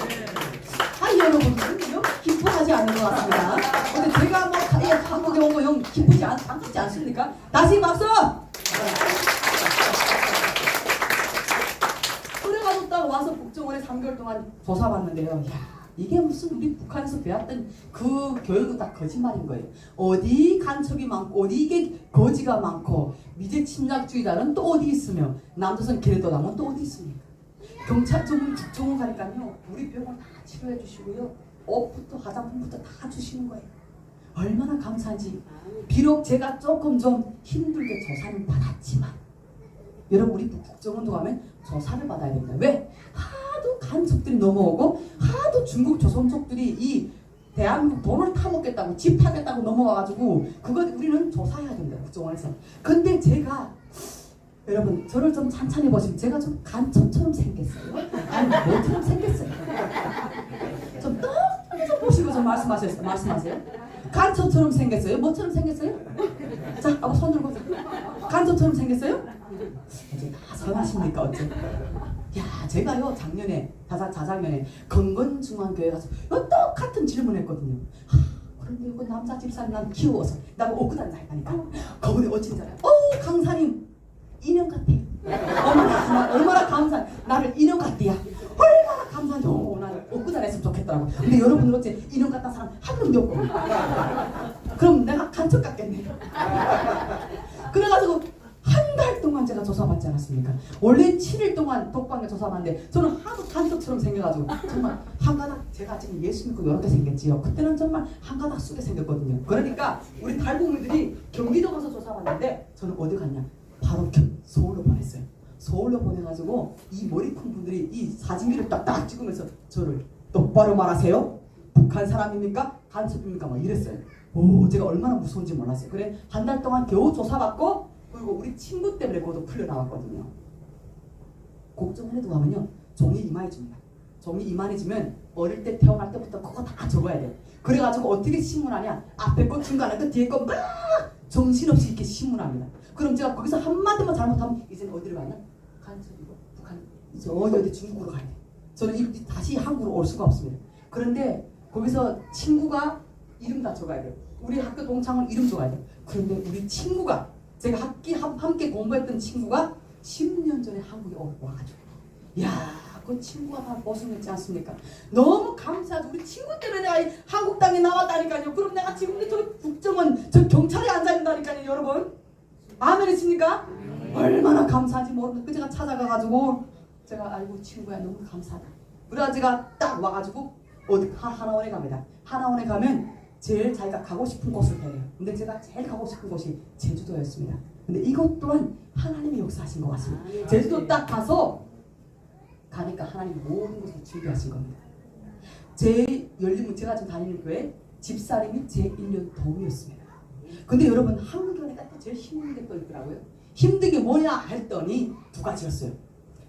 여러분들은 기뻐하지 않는 것 같습니다. 근데 제가 뭐 한국에 온 거 영 기쁘지 않습니까? 다시 박수! 그래가지고 딱 와서 국정원에 3개월 동안 조사받는데요. 야, 이게 무슨 우리 북한에서 배웠던 그 교육은 다 거짓말인 거예요. 어디 간첩이 많고 어디 이게 거지가 많고 미제 침략주의자는 또 어디 있으며 남조선 기레도당은 또 어디 있습니까? 경찰 전문 국정원 가니까요 우리 병원 다 치료해 주시고요 옷부터 화장품부터 다 주시는 거예요. 얼마나 감사한지. 비록 제가 조금 좀 힘들게 조사를 받았지만 여러분 우리 국정원도 가면 조사를 받아야 됩니다. 왜? 하도 간첩들이 넘어오고 하도 중국 조선족들이 이 대한민국 돈을 타먹겠다고 집 타겠다고 넘어와가지고 그거 우리는 조사해야 됩니다. 국정원에서. 근데 제가 여러분 저를 좀 찬찬히 보시면 제가 좀 간첩처럼 생겼어요. 아니 뭐처럼 생겼어요. 좀 똑똑히 보시고 좀 말씀하세요. 간첩처럼 생겼어요? 뭐처럼 생겼어요? 자, 아버 손 들고 간첩처럼 생겼어요? 어째 다 선하십니까 어째? 야, 제가요 작년에 자작년에 건건중앙교회 가서 똑같은 질문했거든요. 그런데 이거 남자 집사님 난 귀여워서 나를 업고 다니니까 거기에 어쩐지 알아요? 강사님 인형 같아. 얼마나 감사. 나를 인형 같대야. 얼마나 감사해요. 나를 업고 다녔으면 좋겠더라고. 근데 여러분은 어째 인형 같다는 사람 한 명도 없고. 그럼 내가 간첩 같겠네. 그래가지고 한 달 동안 제가 조사받지 않았습니까? 원래 7일 동안 독방에 조사받는데 저는 하도 간첩처럼 생겨가지고 정말 한 가닥 제가 지금 예수 믿고 이렇게 생겼지요. 그때는 정말 한 가닥 쑥에 생겼거든요. 그러니까 우리 달국민들이 경기도 가서 조사받는데 저는 어디 갔냐? 바로 서울로 보냈어요. 서울로 보내가지고 이 머리 큰 분들이 이 사진기를 딱딱 찍으면서 저를 똑바로 말하세요. 북한 사람입니까? 간첩입니까? 막 이랬어요. 오, 제가 얼마나 무서운지 몰랐어요. 그래 한 달 동안 겨우 조사받고 그리고 우리 친구 때문에 그것도 풀려나왔거든요. 국정원에도 가면요 종이 이만해집니다. 종이 이만해지면 어릴 때 태어날 때부터 그거 다 적어야 돼. 그래가지고 어떻게 신문하냐? 앞에 거 중간에 거 뒤에 거 막 정신없이 이렇게 신문합니다. 그럼 제가 거기서 한마디만 잘못하면 이제는 어디를 가나? 간첩이고 북한 이제 어디 중국으로 가야 돼. 저는 다시 한국으로 올 수가 없습니다. 그런데 거기서 친구가 이름 다 적어야 돼요. 우리 학교 동창은 이름 적어야 돼요. 그런데 우리 친구가 제가 함께 공부했던 친구가 10년 전에 한국에 와가지고 야, 그 친구가 다 고생했지 않습니까? 너무 감사하죠. 우리 친구 때문에 내가 한국 땅에 나왔다니까요. 그럼 내가 지금 저 국정원 저 경찰에 앉아있다니까요, 여러분. 아멘이십니까? 얼마나 감사한지 모르는데 그 제가 찾아가가지고 제가 알고 친구야 너무 감사하다. 그래서 제가 딱 와가지고 어디 하나원에 갑니다. 하나원에 가면 제일 자기가 가고 싶은 곳을 배워요. 근데 제가 제일 가고 싶은 곳이 제주도였습니다. 근데 이것 또한 하나님이 역사하신 것 같습니다. 제주도 딱 가서 가니까 하나님 모든 것을 준비하신 겁니다. 제 열린문 제가 지금 다니는 교회 집사님이 제 1년 도우미였습니다. 근데 여러분 한국에 오니까 또 제일 힘든 게 또 있더라고요. 힘든 게 뭐냐 했더니 두 가지였어요.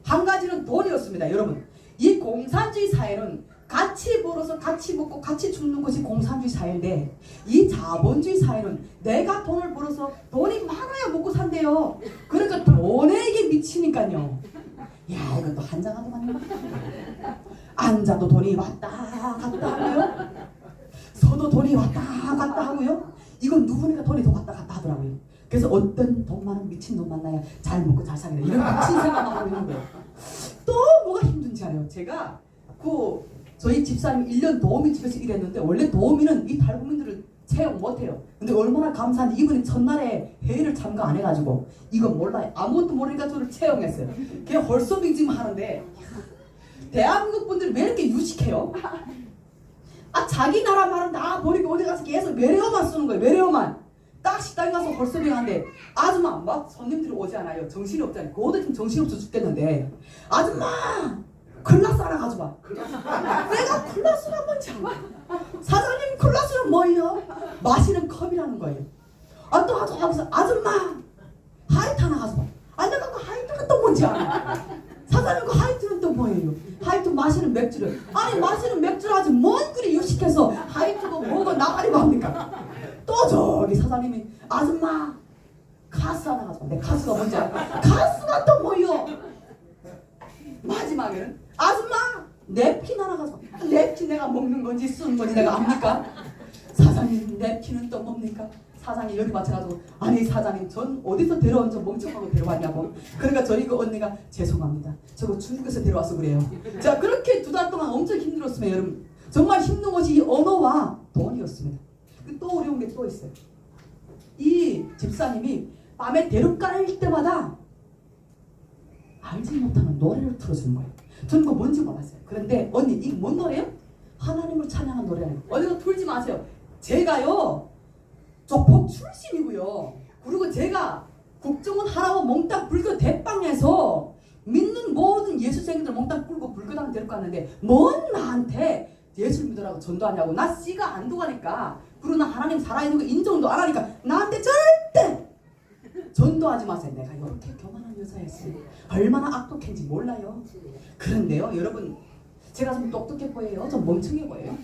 한 가지는 돈이었습니다. 여러분 이 공산주의 사회는 같이 벌어서 같이 먹고 같이 죽는 것이 공산주의 사회인데 이 자본주의 사회는 내가 돈을 벌어서 돈이 많아야 먹고 산대요. 그러니까 돈에 이게 미치니까요. 야 이것도 한장하더만요. 앉아도 돈이 왔다 갔다 하고요. 서도 돈이 왔다 갔다 하고요. 이건 누구니까 돈이 더 왔다 갔다 하더라고요. 그래서 어떤 돈 많은 미친놈 만나야 잘 먹고 잘 사겠다 이런 미친 생각만 하고 있는 거예요. 또 뭐가 힘든지 알아요. 제가 저희 집사님 1년 도우미 집에서 일했는데 원래 도우미는 이 탈북민들을 채용 못해요. 근데 얼마나 감사한지 이분이 첫날에 회의를 참가 안 해가지고 이건 몰라요. 아무것도 모르니까 저를 채용했어요. 그냥 헐소빙지만 하는데 대한민국 분들이 왜 이렇게 유식해요? 아 자기 나라 말은 다 버리고 어디 가서 계속 외래어만 쓰는 거예요. 외래어만. 딱 식당에 가서 헐소빙하는데 아줌마 막 손님들이 오지 않아요. 정신이 없잖아요. 그것도 좀 정신없어 죽겠는데 아줌마 클라스 하나 가져와. 내가 클라스란 뭔지 알아. 사장님 클라스는 뭐예요? 마시는 컵이라는 거예요. 아 또 하면서 아줌마 하이트 하나 가져와. 아 내가 그 하이트가 또 뭔지 알아. 사장님 그 하이트는 또 뭐예요? 하이트 마시는 맥주를. 아니 마시는 맥주를 하지 뭔 그리 유식해서 하이트도 뭐고 나가리고 합니까? 또 저기 사장님이 아줌마 카스 하나 가져와. 내 카스가 뭔지 알아. 카스가 또 뭐예요? 마지막에는 아줌마 냅킨 하나 가져와. 냅킨 내가 먹는 건지 쓰는 건지 내가 압니까? 사장님 냅킨은 또 뭡니까? 사장이 열이 받쳐가지고 아니 사장님 전 어디서 데려온 저 멍청하고 데려왔냐고. 그러니까 저희 그 언니가 죄송합니다. 저거 중국에서 데려와서 그래요. 자 그렇게 두 달 동안 엄청 힘들었으면 여러분 정말 힘든 것이 이 언어와 돈이었습니다. 또 어려운 게 또 있어요. 이 집사님이 밤에 대륙 깔 때마다 알지 못하는 노래를 틀어주는 거예요. 저는 그거 뭔지 몰랐어요. 그런데 언니 이게 뭔 노래예요? 하나님을 찬양한 노래예요. 어디서 틀지 마세요. 제가요 조폭 출신이고요. 그리고 제가 국정원 하라고 몽땅 불교 대빵에서 믿는 모든 예수생들 몽땅 끌고 불교당 데리고 갔는데 뭔 나한테 예수 믿으라고 전도하냐고. 나 씨가 안 도가니까 그리고 나 하나님 살아있는 거 인정도 안 하니까 나한테 절대 전도하지 마세요. 내가 이렇게 교만한 여자였어요. 얼마나 악독한지 몰라요. 그런데요 여러분 제가 좀 똑똑해 보여요? 좀 멍청해 보여요?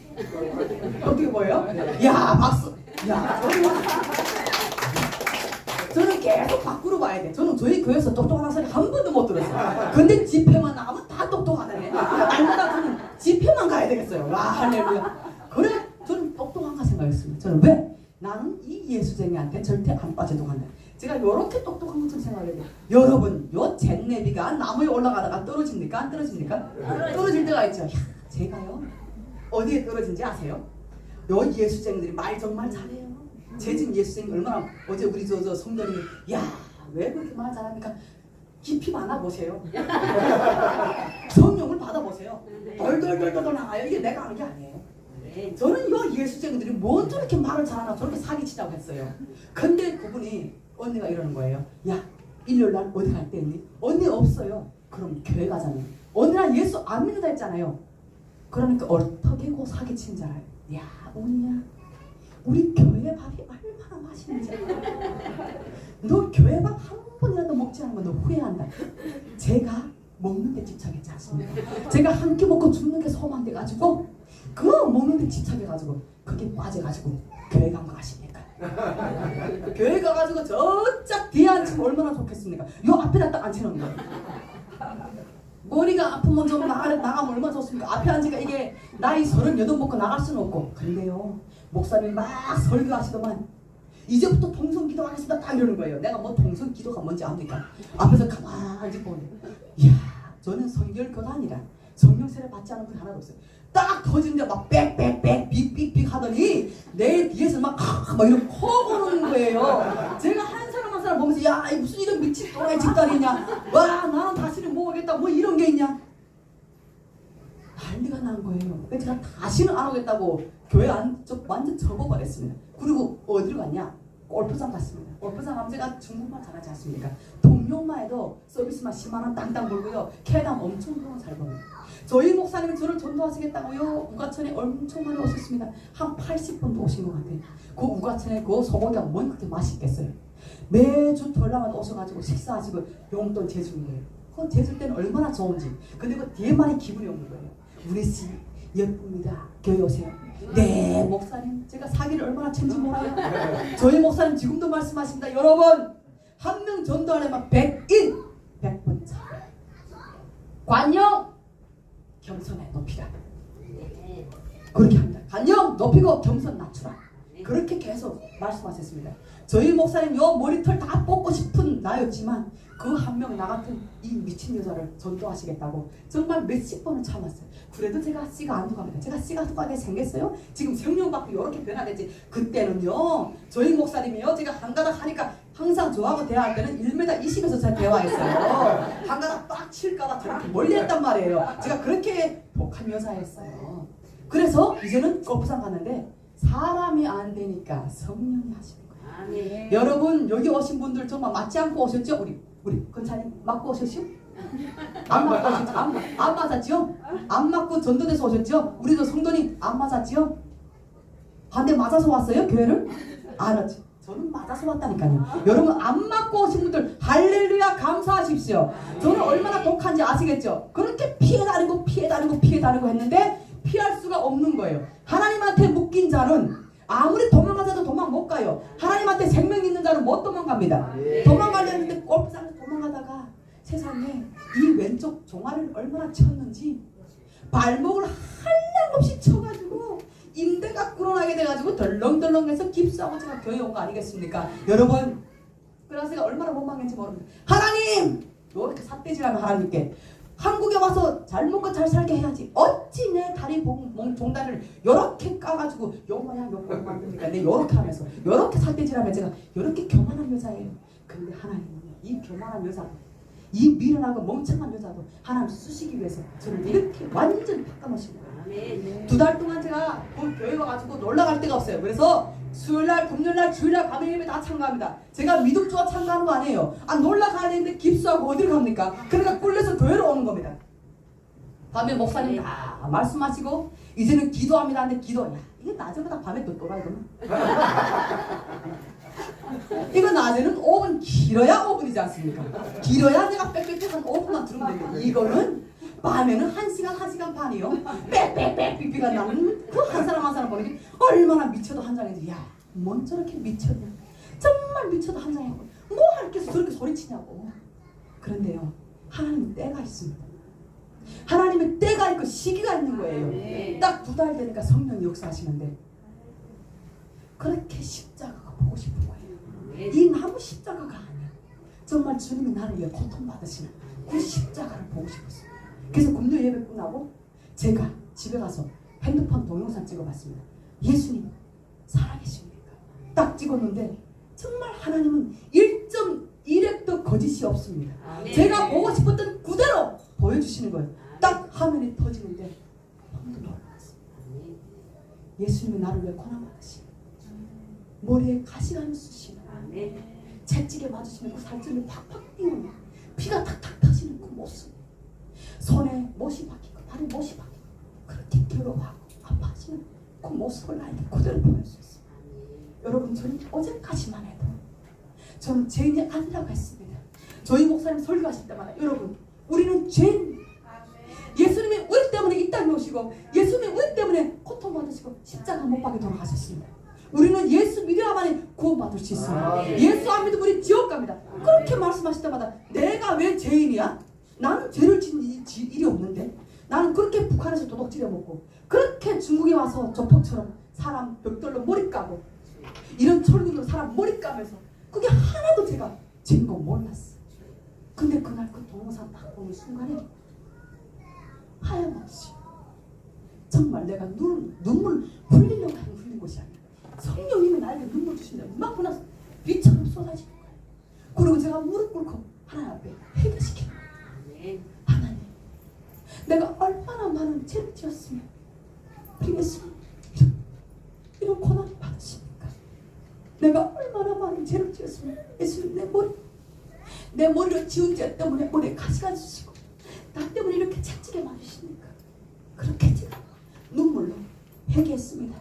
똑똑해 보여요? 야 박수. 야 저는 계속 밖으로 봐야 돼. 저는 저희 교회에서 똑똑한 소리 한 번도 못 들었어요. 근데 집회만 나가면 다 똑똑하다네. 날마다 저는 집회만 가야 되겠어요. 와 할렐루야. 그래 저는 똑똑한가 생각했습니다. 저는 왜? 나는 이 예수쟁이한테 절대 안 빠져도 간다. 제가 요렇게 똑똑한 것처럼 생각해요. 여러분 요 잿내비가 나무에 올라가다가 떨어집니까? 안 떨어집니까? 떨어질 때가 있죠. 야, 제가요 어디에 떨어진지 아세요? 요 예수쟁이들이 말 정말 잘해요. 제 집 예수쟁이 얼마나 어제 우리 저 성도님이 야 왜 그렇게 말 잘합니까? 깊이 만나보세요. 성령을 받아보세요. 덜덜덜덜 나가요. 이게 내가 하는 게 아니에요. 저는 이 예수쟁이들이 뭔 저렇게 말을 잘하나 저렇게 사기치자고 했어요. 근데 그분이 언니가 이러는 거예요. 야 일요일날 어디 갈 때 있니? 언니 없어요. 그럼 교회 가자니. 언니랑 예수 안 믿는다 했잖아요. 그러니까 어떻게 그 사기친 줄 알아요? 야 언니야 우리 교회 밥이 얼마나 맛있는지 알아? 너 교회 밥 한 번이라도 먹지 않으면 너 후회한다. 제가 먹는 데 집착했지 않습니까? 제가 한 끼 먹고 죽는 게 소망돼가지고 그 먹는 데 집착해가지고 그게 빠져가지고 교회 간 거 아십니까? 교회 가가지고 저짝 뒤에 앉히면 얼마나 좋겠습니까? 요 앞에다 딱 앉히는 거예요. 머리가 아프면 좀 나가면 얼마나 좋습니까? 앞에 앉으니까 이게 나이 38 먹고 나갈 수는 없고. 근데요, 목사님 막 설교하시더만 이제부터 동성 기도하겠습니다 딱 이러는 거예요. 내가 뭐 동성 기도가 뭔지 압니까? 앞에서 가만히 보는데, 이야, 저는 성결 교단이라 성령 세례 받지 않은 분 하나도 없어요. 딱 터지는데 막 빽빽빽 빅빅빅 하더니 내 뒤에서 막 이렇게 커보는 거예요. 제가 한 사람 한 사람 보면서, 야, 무슨 이런 미친 또라이 집단이냐, 와, 나는 다시는 못 오겠다, 뭐 이런 게 있냐, 난리가 난 거예요. 그래서 제가 다시는 안 오겠다고 교회 완전 접어버렸습니다. 그리고 어디로 갔냐? 골프장 갔습니다. 골프장 가면 제가 중국말 잘하지 않습니까? 동료만 해도 서비스만 10만원 땅땅 벌고요, 캐담 엄청 돈을 잘 벌어요. 저희 목사님이 저를 전도하시겠다고요, 우가천에 엄청 많이 오셨습니다. 한 80번도 오신 것 같아요. 그 우가천에 그 소고기가 뭔 그렇게 맛있겠어요. 매주 돌라마다 오셔가지고 식사하시고 용돈 재주는 거예요. 그 재줄 때는 얼마나 좋은지. 근데 그 뒤에만이 기분이 없는 거예요. 우리 씨 예쁩니다, 교회 오세요. 네, 목사님 제가 사기를 얼마나 친지 몰라요. 저희 목사님 지금도 말씀하십니다. 여러분, 한 명 전도하려면 100인 100번 차. 관용 겸손에 높이라. 그렇게 합니다. 관용 높이고 겸손 낮추라. 그렇게 계속 말씀하셨습니다. 저희 목사님 요 머리털 다 뽑고 싶은 나였지만 그 한 명 나 같은 이 미친 여자를 전도하시겠다고 정말 몇십 번을 참았어요. 그래도 제가 씨가 안 통합니다. 제가 씨가 통하게 생겼어요. 지금 성령 받고 이렇게 변화되지. 그때는요, 저희 목사님이요, 제가 한가닥 하니까 항상 저하고 대화할 때는 1m 20에서 잘 대화했어요. 한가닥 빡 칠까봐 저렇게 멀리 했단 말이에요. 제가 그렇게 독한 여자였어요. 그래서 이제는 골프장 갔는데 사람이 안 되니까 성령이 하시는 거예요. 아멘. 여러분, 여기 오신 분들 정말 맞지 않고 오셨죠? 우리 권사님 맞고 오셨죠? 안 맞고 오셨죠? 안 맞았죠? 안 맞고 전도돼서 오셨죠? 우리도 성도님 안 맞았죠? 반대 맞아서 왔어요? 교회를? 안 왔죠? 저는 맞아서 왔다니까요. 여러분, 안 맞고 오신 분들 할렐루야 감사하십시오. 저는 얼마나 독한지 아시겠죠? 그렇게 피해 다니고 했는데 피할 수가 없는 거예요. 하나님한테 묶인 자는 아무리 도망가자도 도망 못 가요. 하나님한테 생명 있는 자는 못 도망갑니다. 도망가려는데 골프장에서 도망가다가 세상에 이 왼쪽 종아리를 얼마나 쳤는지 발목을 한량없이 쳐가지고 인대가 끌어나게 돼가지고 덜렁덜렁해서 깁스하고 제가 교회 온 거 아니겠습니까? 여러분, 그래서 제가 얼마나 못 망했는지 모릅니다. 하나님! 이렇게 삿대질하면 하나님께 한국에 와서 잘 먹고 잘 살게 해야지. 어찌 내 다리 종다리를 요렇게 까가지고 요 모양 요 꼴 만듭니까? 내 요렇게 하면서 요렇게 삿대질하면 제가 요렇게 교만한 여자예요. 근데 하나님은 이 교만한 여자, 이 미련하고 멍청한 여자도 하나님 쓰시기 위해서 저를 이렇게 완전히 바꿔놓으신 거예요. 2달 동안 제가 그 교회 와가지고 놀러갈 데가 없어요. 그래서 수요일날, 금요일날, 주일날 밤에 예배 다 참가합니다. 제가 믿음주와 참가하는 거 아니에요. 놀러가야 되는데 깁스하고 어디를 갑니까? 그러니까 꿀려서 교회로 오는 겁니다. 밤에 목사님 다 말씀하시고 이제는 기도합니다 하는데 기도, 야, 이게 낮에보다 밤에 더 돌아 이거는. 이거 낮에는 5분, 길어야 5분이지 않습니까? 길어야 내가 빽빽빽 한 5분만 들으면 되는데 이거는 밤에는 1시간 반이요. 빽빽빽 삐삐가 나는 그 한 사람 한 사람 보는 게 얼마나 미쳐도 한 장이지. 야, 뭔 저렇게 미쳤냐. 정말 미쳐도 한 장이고 뭐 할 게 저렇게 소리치냐고. 그런데요, 하나님은 때가 있습니다. 하나님의 때가 있고 시기가 있는 거예요. 딱 2달 되니까 성령이 역사하시는데 그렇게 십자가가 보고 싶은 거예요. 이 나무 십자가가 아니야. 정말 주님이 나를 위해 고통받으시는 그 십자가를 보고 싶었어요. 그래서 금요 예배 끝나고 제가 집에 가서 핸드폰 동영상 찍어봤습니다. 예수님 살아계십니까? 딱 찍었는데 정말 하나님은 1.1획도 거짓이 없습니다. 제가 보고 싶었던 그대로 보여주시는 거예요. 딱 화면이 터지는데 너무 놀랐습니다. 예수님이 나를 왜 고난받으시고 머리에 가시관을 쓰시는, 채찍에 맞으시는 그 살점이 팍팍 뛰는, 피가 탁탁 터지는 그 모습, 손에 못이 박히고 발에 못이 박히고 그렇게 괴로워하고 아파하시는 그 모습을 나에게 그대로 보일 수 있습니다. 여러분, 저는 어제까지만 해도 저는 죄인이 아니라고 했습니다. 저희 목사님 설교하실 때마다 여러분, 우리는 죄인, 예수님이 우리 때문에 이 땅에 오시고 예수님이 우리 때문에 고통받으시고 십자가 못 박에 돌아가셨습니다. 우리는 예수 믿어야만 구원받을 수 있습니다. 예수 안 믿으면 우리 지옥 갑니다. 그렇게 말씀하실 때마다 내가 왜 죄인이야? 나는 죄를 지은 일이 없는데. 나는 그렇게 북한에서 도둑질해 먹고 그렇게 중국에 와서 조폭처럼 사람 벽돌로 머리 까고 이런 철근으로 사람 머리 까면서 그게 하나도 제가 죄인 거 몰랐어. 근데 그날 그 동영상 딱 보는 순간에 하염없이 정말 내가 눈물 흘리려고 하는 흘린 것이 아니라 성령님이 나에게 눈물 주신다. 막 나서 빛처럼 쏟아지는 거예요. 그리고 제가 무릎 꿇고 하나님 앞에 회개시키는 거예요. 하나님, 내가 얼마나 많은 죄를 지었으면 우리 예수님 이런 고난을 받으십니까? 내가 얼마나 많은 죄를 지었으면 예수님 내 머리를 지운 죄 때문에 머리에 가시가 주시고 나 때문에 이렇게 채찍에 맞으십니까? 그렇게 제가 눈물로 회개했습니다.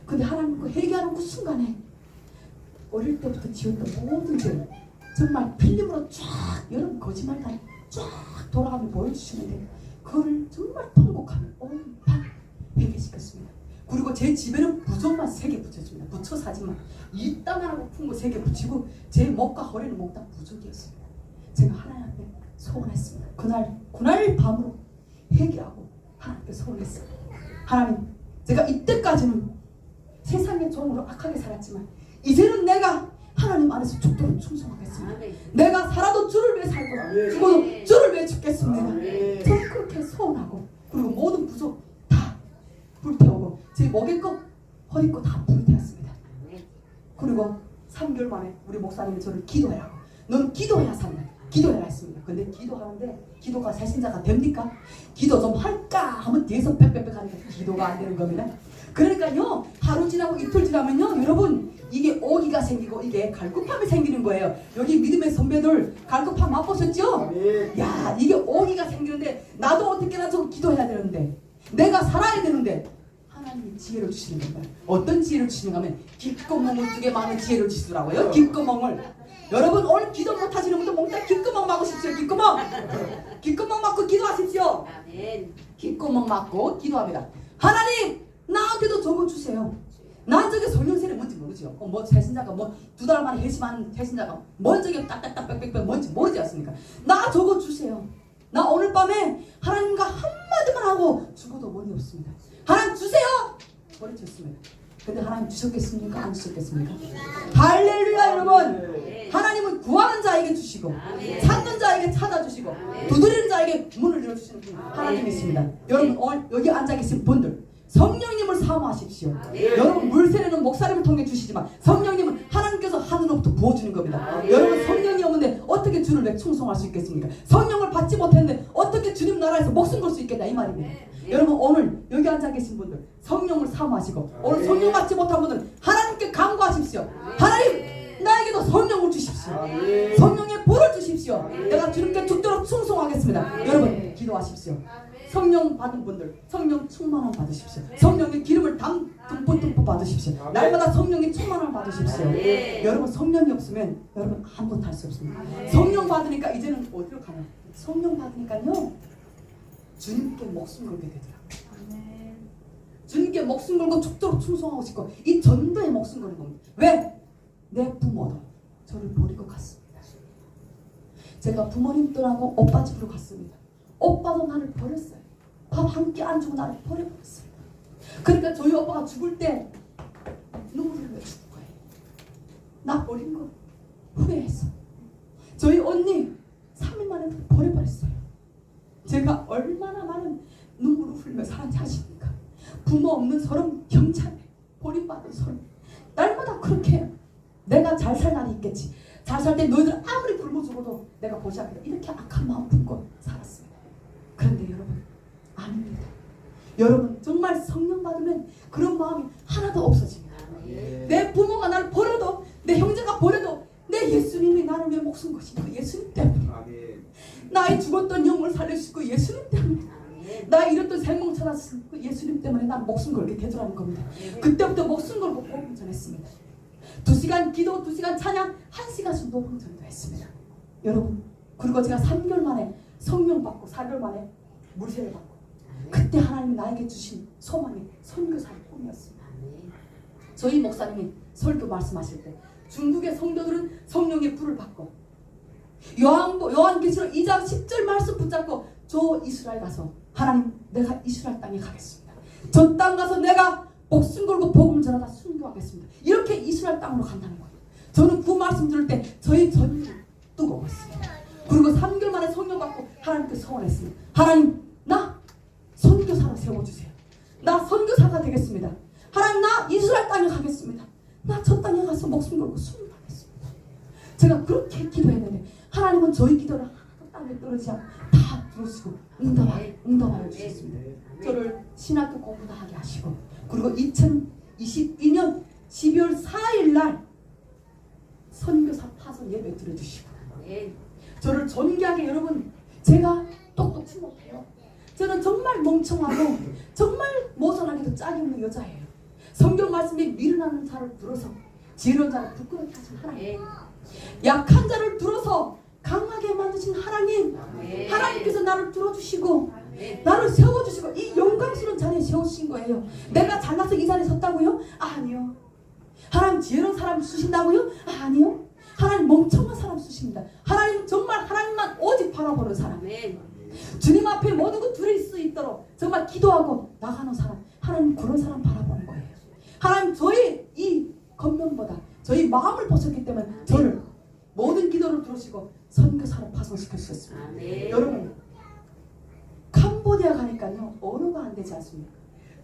근데 하나님 그 회개하는 그 순간에 어릴 때부터 지었던 모든 죄를 정말 필름으로 쫙 여러분 거짓말까지 쫙 돌아가며 보여주시는데 그걸 정말 통곡하며 온판 회개시켰습니다. 그리고 제 집에는 부적만 3개 붙여줍니다. 부처 사진만 이따만하고 큰 거 3개 붙이고 제 목과 허리는 목 다 부적이었습니다. 제가 하나님 앞에 소원했습니다. 그날 밤으로 회개하고 하나님 앞에 소원했어요. 하나님, 제가 이때까지는 세상의 종으로 악하게 살았지만 이제는 내가 하나님 안에서 죽도록 충성하겠습니다. 내가 살아도 주를 위해 살 거라. 죽어도 주를 위해 죽겠습니다. 저는 그렇게 소원하고 그리고 모든 부족 다 불태우고 제 목에 거 허리 거 다 불태웠습니다. 그리고 3개월 만에 우리 목사님이 저를 기도하라고. 넌 기도해야 산다. 기도해라 했습니다. 근데 기도하는데 기도가 새신자가 됩니까? 기도 좀 할까 하면 뒤에서 빽빽빽 하니까 기도가 안 되는 겁니다. 그러니까요, 하루 지나고 이틀 지나면요, 여러분 이게 오기가 생기고 이게 갈급함이 생기는 거예요. 여기 믿음의 선배들 갈급함 맛보셨죠? 야, 이게 오기가 생기는데 나도 어떻게나 좀 기도해야 되는데 내가 살아야 되는데 하나님이 지혜를 주시는 겁니다. 어떤 지혜를 주시는가 하면 귓구멍을 2개 많은 지혜를 주시더라고요. 귓구멍을. 여러분 오늘 기도 못하시는 분들 몽땅 귓구멍 막으십시오. 귓구멍 막고 기도하십시오. 귓구멍 막고 기도합니다. 하나님, 나한테도 적어주세요. 난 저게 성령세례 뭔지 모르죠. 뭐 새신자가 뭐 2달 만에 회심하는 새신자가 뭔 저게 딱딱딱 빽빽빽 뭔지 모르지 않습니까? 나 적어주세요. 나 오늘 밤에 하나님과 한마디만 하고 죽어도 머리 없습니다. 하나님 주세요! 버리셨습니다. 근데 하나님 주셨겠습니까? 안 주셨겠습니까? 할렐루야 여러분! 하나님은 구하는 자에게 주시고 찾는 자에게 찾아주시고 두드리는 자에게 문을 열어주시는 분 하나님이십니다. 여러분 오늘 여기 앉아 계신 분들 성령님을 사모하십시오. 여러분 물세례는 목사님을 통해 주시지만 성령님은 하나님께서 하늘로부터 부어주는 겁니다. 여러분 성령이 없는데 어떻게 주를 왜 충성할 수 있겠습니까? 성령을 받지 못했는데 어떻게 주님 나라에서 목숨 걸 수 있겠냐 이 말입니다. 여러분 오늘 여기 앉아 계신 분들 성령을 사모하시고 오늘 성령 받지 못한 분들은 하나님께 간구하십시오. 하나님 나에게도 성령을 주십시오. 성령의 불을 주십시오. 내가 주님께 죽도록 충성하겠습니다. 여러분 기도하십시오. 성령 받은 분들 성령 충만함 받으십시오. 성령의 기름을 듬뿍 받으십시오. 날마다 성령의 충만함 받으십시오. 여러분 성령이 없으면 여러분 아무것도 할 수 없습니다. 성령 받으니까 이제는 어디로 가냐? 성령 받으니까요 주님께 목숨 걸게 되더라고요. 주님께 목숨 걸고 죽도록 충성하고 싶고 이 전도에 목숨 거는 겁니다. 왜? 내 부모도 저를 버리고 갔습니다. 제가 부모님 떠나고 오빠 집으로 갔습니다. 오빠도 나를 버렸어요. 밥 한 끼 안 주고 나를 버려버렸어요. 그러니까 저희 오빠가 죽을 때 눈물을 흘려 죽을 거예요. 나 버린 거 후회해서. 저희 언니 3일 만에 버려버렸어요. 제가 얼마나 많은 눈물을 흘리며 살았는지 아십니까? 부모 없는 서름 경찰에 버림받은 서름 날마다 그렇게 해요. 내가 잘 살 날이 있겠지. 잘 살 때 너희들 아무리 굶어 죽어도 내가 보지 않겠다. 이렇게 악한 마음 품고 살았습니다. 그런데 여러분 아닙니다. 여러분 정말 성령 받으면 그런 마음이 하나도 없어집니다. 내 부모가 나를 버려도 내 형제가 버려도 내 예수님이 나를 위해 목숨 거신 그 예수님 때문에 나의 죽었던 영을 살려주시고 예수님 때문에 나의 잃었던 생명 찾았을 그 예수님 때문에 난 목숨 걸게 되더라는 겁니다. 그때부터 목숨 걸고 복음 전했습니다. 2시간 기도, 2시간 찬양, 1시간씩 녹음 전도했습니다. 여러분 그리고 제가 3개월 만에 성령 받고 4개월 만에 물세를 받고 그때 하나님이 나에게 주신 소망이 선교사의 꿈이었습니다. 저희 목사님이 설교 말씀하실 때 중국의 성도들은 성령의 불을 받고 요한계시록 2장 10절 말씀 붙잡고 저 이스라엘 가서 하나님 내가 이스라엘 땅에 가겠습니다. 저 땅 가서 내가 목숨 걸고 복음을 전하다 순교하겠습니다. 이렇게 이스라엘 땅으로 간다는 거예요. 저는 그 말씀 들을 때 저희 전이 뜨거웠어요. 그리고 3개월 만에 성령 받고 하나님께 소원했습니다. 하나님 나 선교사로 세워주세요. 나 선교사가 되겠습니다. 하나님 나 이스라엘 땅에 가겠습니다. 나 저 땅에 가서 목숨 걸고 순교하겠습니다. 제가 그렇게 기도했는데 하나님은 저희 기도를 하나도 땅에 떨어지지 않고 다 들으시고 응답하여 주셨습니다. 저를 신학교 공부도 하게 하시고 그리고 2022년 12월 4일 날 선교사 파송 예배 드려주시고 저를 존귀하게 여러분 제가 똑똑치 못해요. 저는 정말 멍청하고 정말 모자라기도 짝이 없는 여자예요. 성경 말씀에 미련한 자를 들어서 지혜로운 자를 부끄럽게 하신 하나님, 약한 자를 들어서 강하게 만드신 하나님, 하나님께서 나를 들어주시고 나를 세워주시고 이 영광스러운 자리에 세우신 거예요. 내가 잘나서 이 자리에 섰다고요? 아니요. 하나님 지혜로운 사람 쓰신다고요? 아니요. 하나님 멍청한 사람 쓰십니다. 하나님 정말 하나님만 오직 바라보는 사람, 주님 앞에 모든 것 드릴 수 있도록 정말 기도하고 나가는 사람, 하나님 그런 사람 바라보는 거예요. 하나님 저희 이 겉면보다 저희 마음을 보셨기 때문에 저를 모든 기도를 들으시고 선교사로 파송시켜 주셨습니다. 여러분 캄보디아 가니까요 언어가 안 되지 않습니까?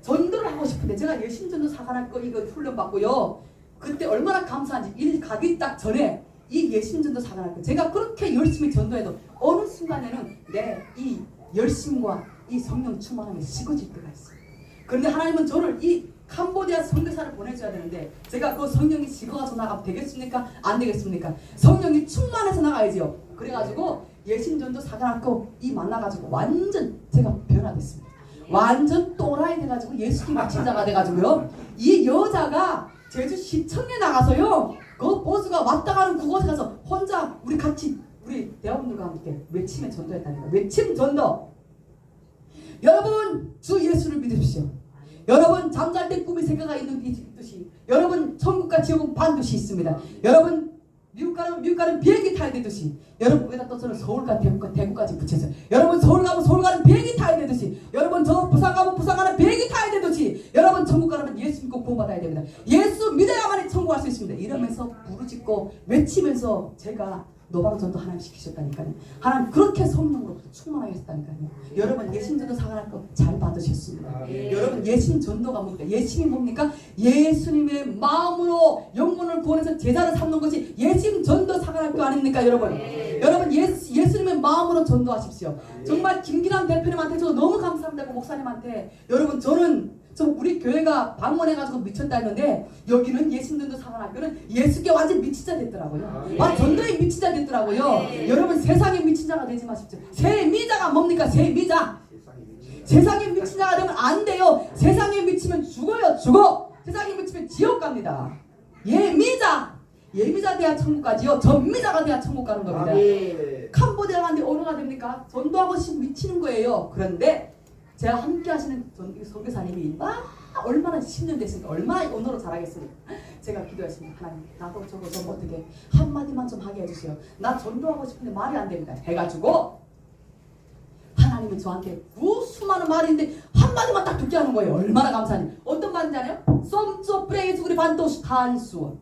전도를 하고 싶은데 제가 예신전도 사관학교 이거 훈련 받고요 그때 얼마나 감사한지 일 가기 딱 전에 이 예신전도 사관학교 제가 그렇게 열심히 전도해도 어느 순간에는 내 이 열심과 이 성령 충만함이 식어질 때가 있어요. 그런데 하나님은 저를 이 캄보디아 선교사를 보내줘야 되는데 제가 그 성령이 식어가서 나가면 되겠습니까? 안 되겠습니까? 성령이 충만해서 나가야죠. 그래가지고 예신전도 사관학교 이 만나가지고 완전 제가 변화됐습니다. 완전 또라이 돼가지고 예수님 미친 자가 돼가지고요. 이 여자가 제주시청에 나가서요. 그 보스가 왔다 가는 그곳에 가서 혼자 우리 같이 우리 대학원들과 함께 외침에 전도했다니까. 외침 전도. 여러분 주 예수를 믿으십시오. 여러분 잠잘 때 꿈이 생각가 있듯이 여러분 천국과 지옥은 반드시 있습니다. 여러분 미국 가는 비행기 타야 되듯이 여러분 거기다 또 저는 서울과 대구까지 붙여서 여러분 서울 가면 서울 가는 비행기 타야 되듯이 여러분 저 부산 가면 부산 가는 비행기 타야 되듯이 여러분 천국 가려면 예수 믿고 구원받아야 됩니다. 예수 믿어야만이 천국 갈 수 있습니다. 이러면서 부르짖고 외치면서 제가 노방전도 하나님 시키셨다니까요. 하나님 그렇게 성령으로 충만하게 했다니까요. 여러분 예신전도 사관학교 잘 받으셨습니다. 여러분 예신전도가 뭡니까? 예심이 뭡니까? 예수님의 마음으로 영혼을 구원해서 제자를 삼는 것이 예신전도 사관학교 아닙니까 여러분? 여러분 예수님의 마음으로 전도하십시오. 정말 김기남 대표님한테 저도 너무 감사합니다. 그 목사님한테. 여러분 저는 우리 교회가 방문해가지고 미쳤다 했는데 여기는 예신전도 사관학교는 예수께 완전 미친 자 됐더라고요. 전도에 미친 자 됐더라고요. 여러분 세상에 미친 자가 되지 마십시오. 세미자가 뭡니까? 세미자. 세상에 미친 자가 되면 안 돼요. 세상에 미치면 죽어요. 죽어. 세상에 미치면 지옥 갑니다. 예미자 돼야 천국 가지요. 전미자가 돼야 천국 가는 겁니다. 캄보디아 가는데 언어가 됩니까? 전도하고 싶으면 미치는 거예요. 그런데 제가 함께 하시는 선교사님이 얼마나 10년 됐으니까 얼마나 언어로 잘하겠습니까? 제가 기도했습니다. 하나님 나도 저거 좀 어떻게 한마디만 좀 하게 해주세요. 나 전도하고 싶은데 말이 안 됩니다. 해가지고 하나님은 저한테 수많은 말이 있는데 한마디만 딱 듣게 하는 거예요. 얼마나 감사하니. 어떤 말인지 아세요? 썸쏘 프레이즈 우리 반도시 단수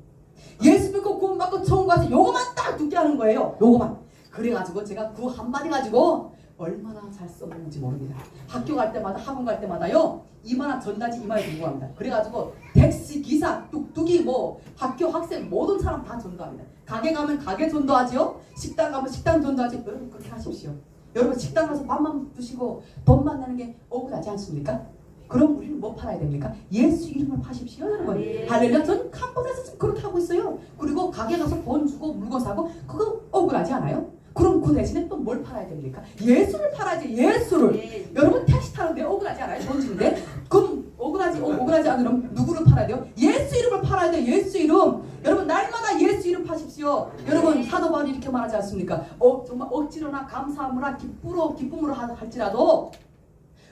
예수 믿고 구원받고 천국 가서 요거만 딱 듣게 하는 거예요. 요거만. 그래가지고 제가 그 한마디 가지고 얼마나 잘 써먹는지 모릅니다. 학교 갈 때마다 학원 갈 때마다요 이만한 전단지 이마에 들고 갑니다. 그래가지고 택시 기사 뚝뚝이 뭐 학교 학생 모든 사람 다 전도합니다. 가게 가면 가게 전도하지요. 식당 가면 식당 전도하지요. 여러분 그렇게 하십시오. 여러분 식당 가서 밥만 드시고 돈만 내는 게 억울하지 않습니까? 그럼 우리는 뭐 팔아야 됩니까? 예수 이름을 파십시오 여러분. 할렐루야. 전 캄보디아에서 지금 그렇게 하고 있어요. 그리고 가게 가서 돈 주고 물건 사고 그거 억울하지 않아요? 그럼 그 대신에 또 뭘 팔아야 됩니까? 예수를 팔아야지. 예수를. 여러분 택시 타는데 억울하지 않아요? 돈 주는데? 그럼 억울하지 않으면 누구를 팔아야 돼요? 예수 이름을 팔아야 돼요. 예수 이름. 여러분 날마다 예수 이름 파십시오. 여러분 사도 바울이 이렇게 말하지 않습니까? 정말 억지로나 감사함으로 기쁨으로 할지라도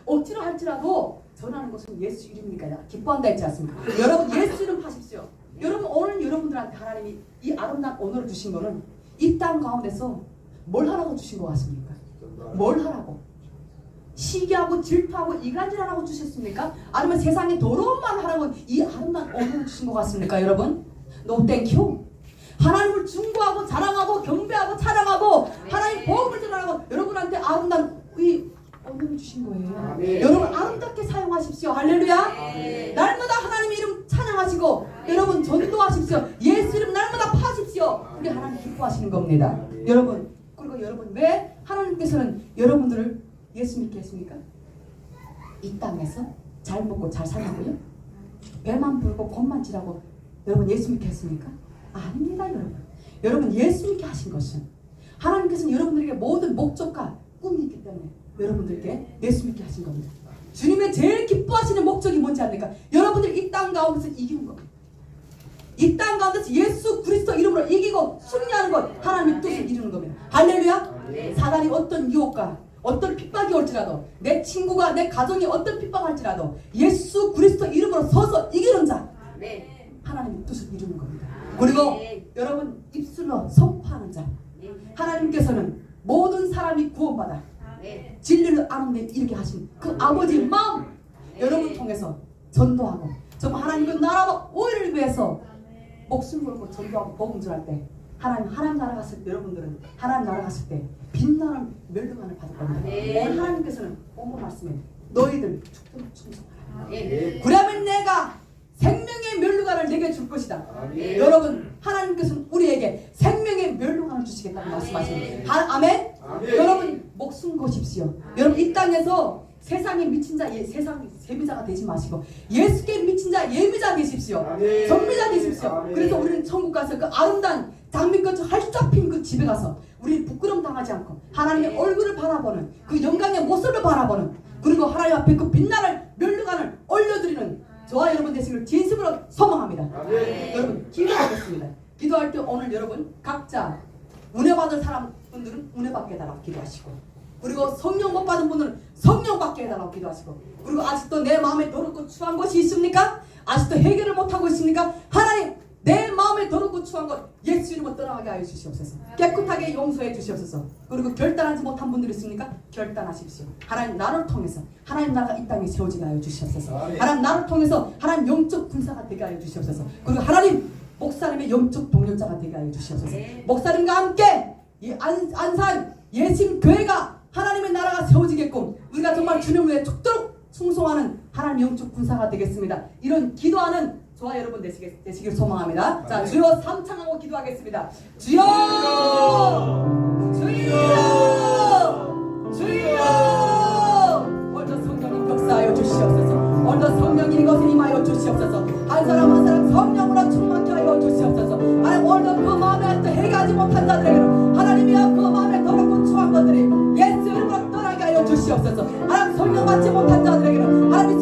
억지로 할지라도 전하는 것은 예수 이름이니까 기뻐한다 했지 않습니까? 여러분 예수 이름 하십시오. 여러분 오늘 여러분들한테 하나님이 이 아름다운 언어를 주신 거는 이 땅 가운데서 뭘 하라고 주신 것 같습니까? 뭘 하라고? 시기하고 질투하고 이간질하라고 주셨습니까? 아니면 세상에 더러운 말을 하라고 이 아름다운 언어를 주신 것 같습니까? 여러분? No thank you. 하나님을 중보하고 자랑하고 경배하고 찬양하고 하나님 복음을 전하라고 여러분한테 아름다운 이 언어를 주신 거예요. 아멘. 여러분 아름답게 사용하십시오. 할렐루야. 아멘. 날마다 하나님 이름 찬양하시고 여러분 전도하십시오. 예수 이름 날마다 파십시오. 그게 하나님 기뻐하시는 겁니다. 여러분 그리고 여러분 왜 하나님께서는 여러분들을 예수 믿게 했습니까? 이 땅에서 잘 먹고 잘 살라고요? 배만 부르고 곤만 지라고 여러분 예수 믿게 했습니까? 아닙니다. 여러분 예수 믿게 하신 것은 하나님께서는 여러분들에게 모든 목적과 꿈이 있기 때문에 여러분들께 예수 믿게 하신 겁니다. 주님의 제일 기뻐하시는 목적이 뭔지 압니까? 여러분들 이 땅 가운데서 이기는 겁니다. 이 땅 가운데서 예수 그리스도 이름으로 이기고 승리하는 것 하나님의 뜻을 이루는 겁니다. 할렐루야. 사단이 어떤 유혹과 어떤 핍박이 올지라도 내 친구가 내 가정이 어떤 핍박할지라도 예수 그리스도 이름으로 서서 이기는 자 하나님의 뜻을 이루는 겁니다. 그리고 여러분 입술로 선포하는 자 하나님께서는 모든 사람이 구원받아 진리를 아는 데 이르게 하신 그 아버지의 마음 여러분 통해서 전도하고 정말 하나님의 나라와 오해를 위해서 목숨 걸고 전도하고 복음 전할 때 하나님 나라 갔을 때 여러분들은 하나님 나라 갔을 때 빛나는 멸망을 받을 겁니다. 오늘 하나님께서는 오늘 말씀에 너희들 죽도록 충성하라. 그러면 내가 생명의 멸류관을 내게 줄 것이다. 여러분 하나님께서는 우리에게 생명의 멸류관을 주시겠다고 말씀하십니다. 아멘? 여러분 목숨 거십시오. 여러분 이 땅에서 세상에 미친 자 세상 예미자가 되지 마시고 예수께 미친 자 예미자 되십시오. 정미자 되십시오. 그래서 우리는 천국 가서 그 아름다운 장미꽃이 활짝 핀 그 집에 가서 우리 부끄럼 당하지 않고 하나님의 얼굴을 바라보는 그 영광의 모습을 바라보는 그리고 하나님 앞에 그 빛나는 멸류관을 올려드리는 저와 여러분 되시기를 진심으로 소망합니다. 여러분 기도하겠습니다. 기도할 때 오늘 여러분 각자 은혜 받을 사람분들은 은혜 받게 해달라고 기도하시고 그리고 성령 못 받은 분들은 성령 받게 해달라고 기도하시고 그리고 아직도 내 마음에 더럽고 추한 것이 있습니까? 아직도 해결을 못하고 있습니까? 하나님 내 마음에 더럽고 추한 것 예수 이름으로 떠나게 하여 주시옵소서. 깨끗하게 용서해 주시옵소서. 그리고 결단하지 못한 분들이 있습니까? 결단하십시오. 하나님 나를 통해서 하나님 나라가 이 땅에 세워지게 하여 주시옵소서. 하나님 나를 통해서 하나님 영적 군사가 되게 하여 주시옵소서. 그리고 하나님 목사님의 영적 동력자가 되게 하여 주시옵소서. 목사님과 함께 이 안산 예심 교회가 하나님의 나라가 세워지게끔 우리가 정말 주님을 위해 죽도록 충성하는 하나님 영적 군사가 되겠습니다. 이런 기도하는 저와 여러분 되시길 소망합니다. 자, 주여 삼창하고 기도하겠습니다. 주여! 주여! 주여! 오늘도 성령님 역사하여 주시옵소서. 오늘도 성령님 이것을 임하여 주시옵소서. 한 사람 한 사람 성령으로 충만케 하여 주시옵소서. 하나님 오늘도 그 마음에 또 해결하지 못한 자들에게는 하나님이여 그 마음에 더럽고 추한 것들이 예수 이름으로 떠나게 하여 주시옵소서. 하나님 성령 받지 못한 자들에게는 하나님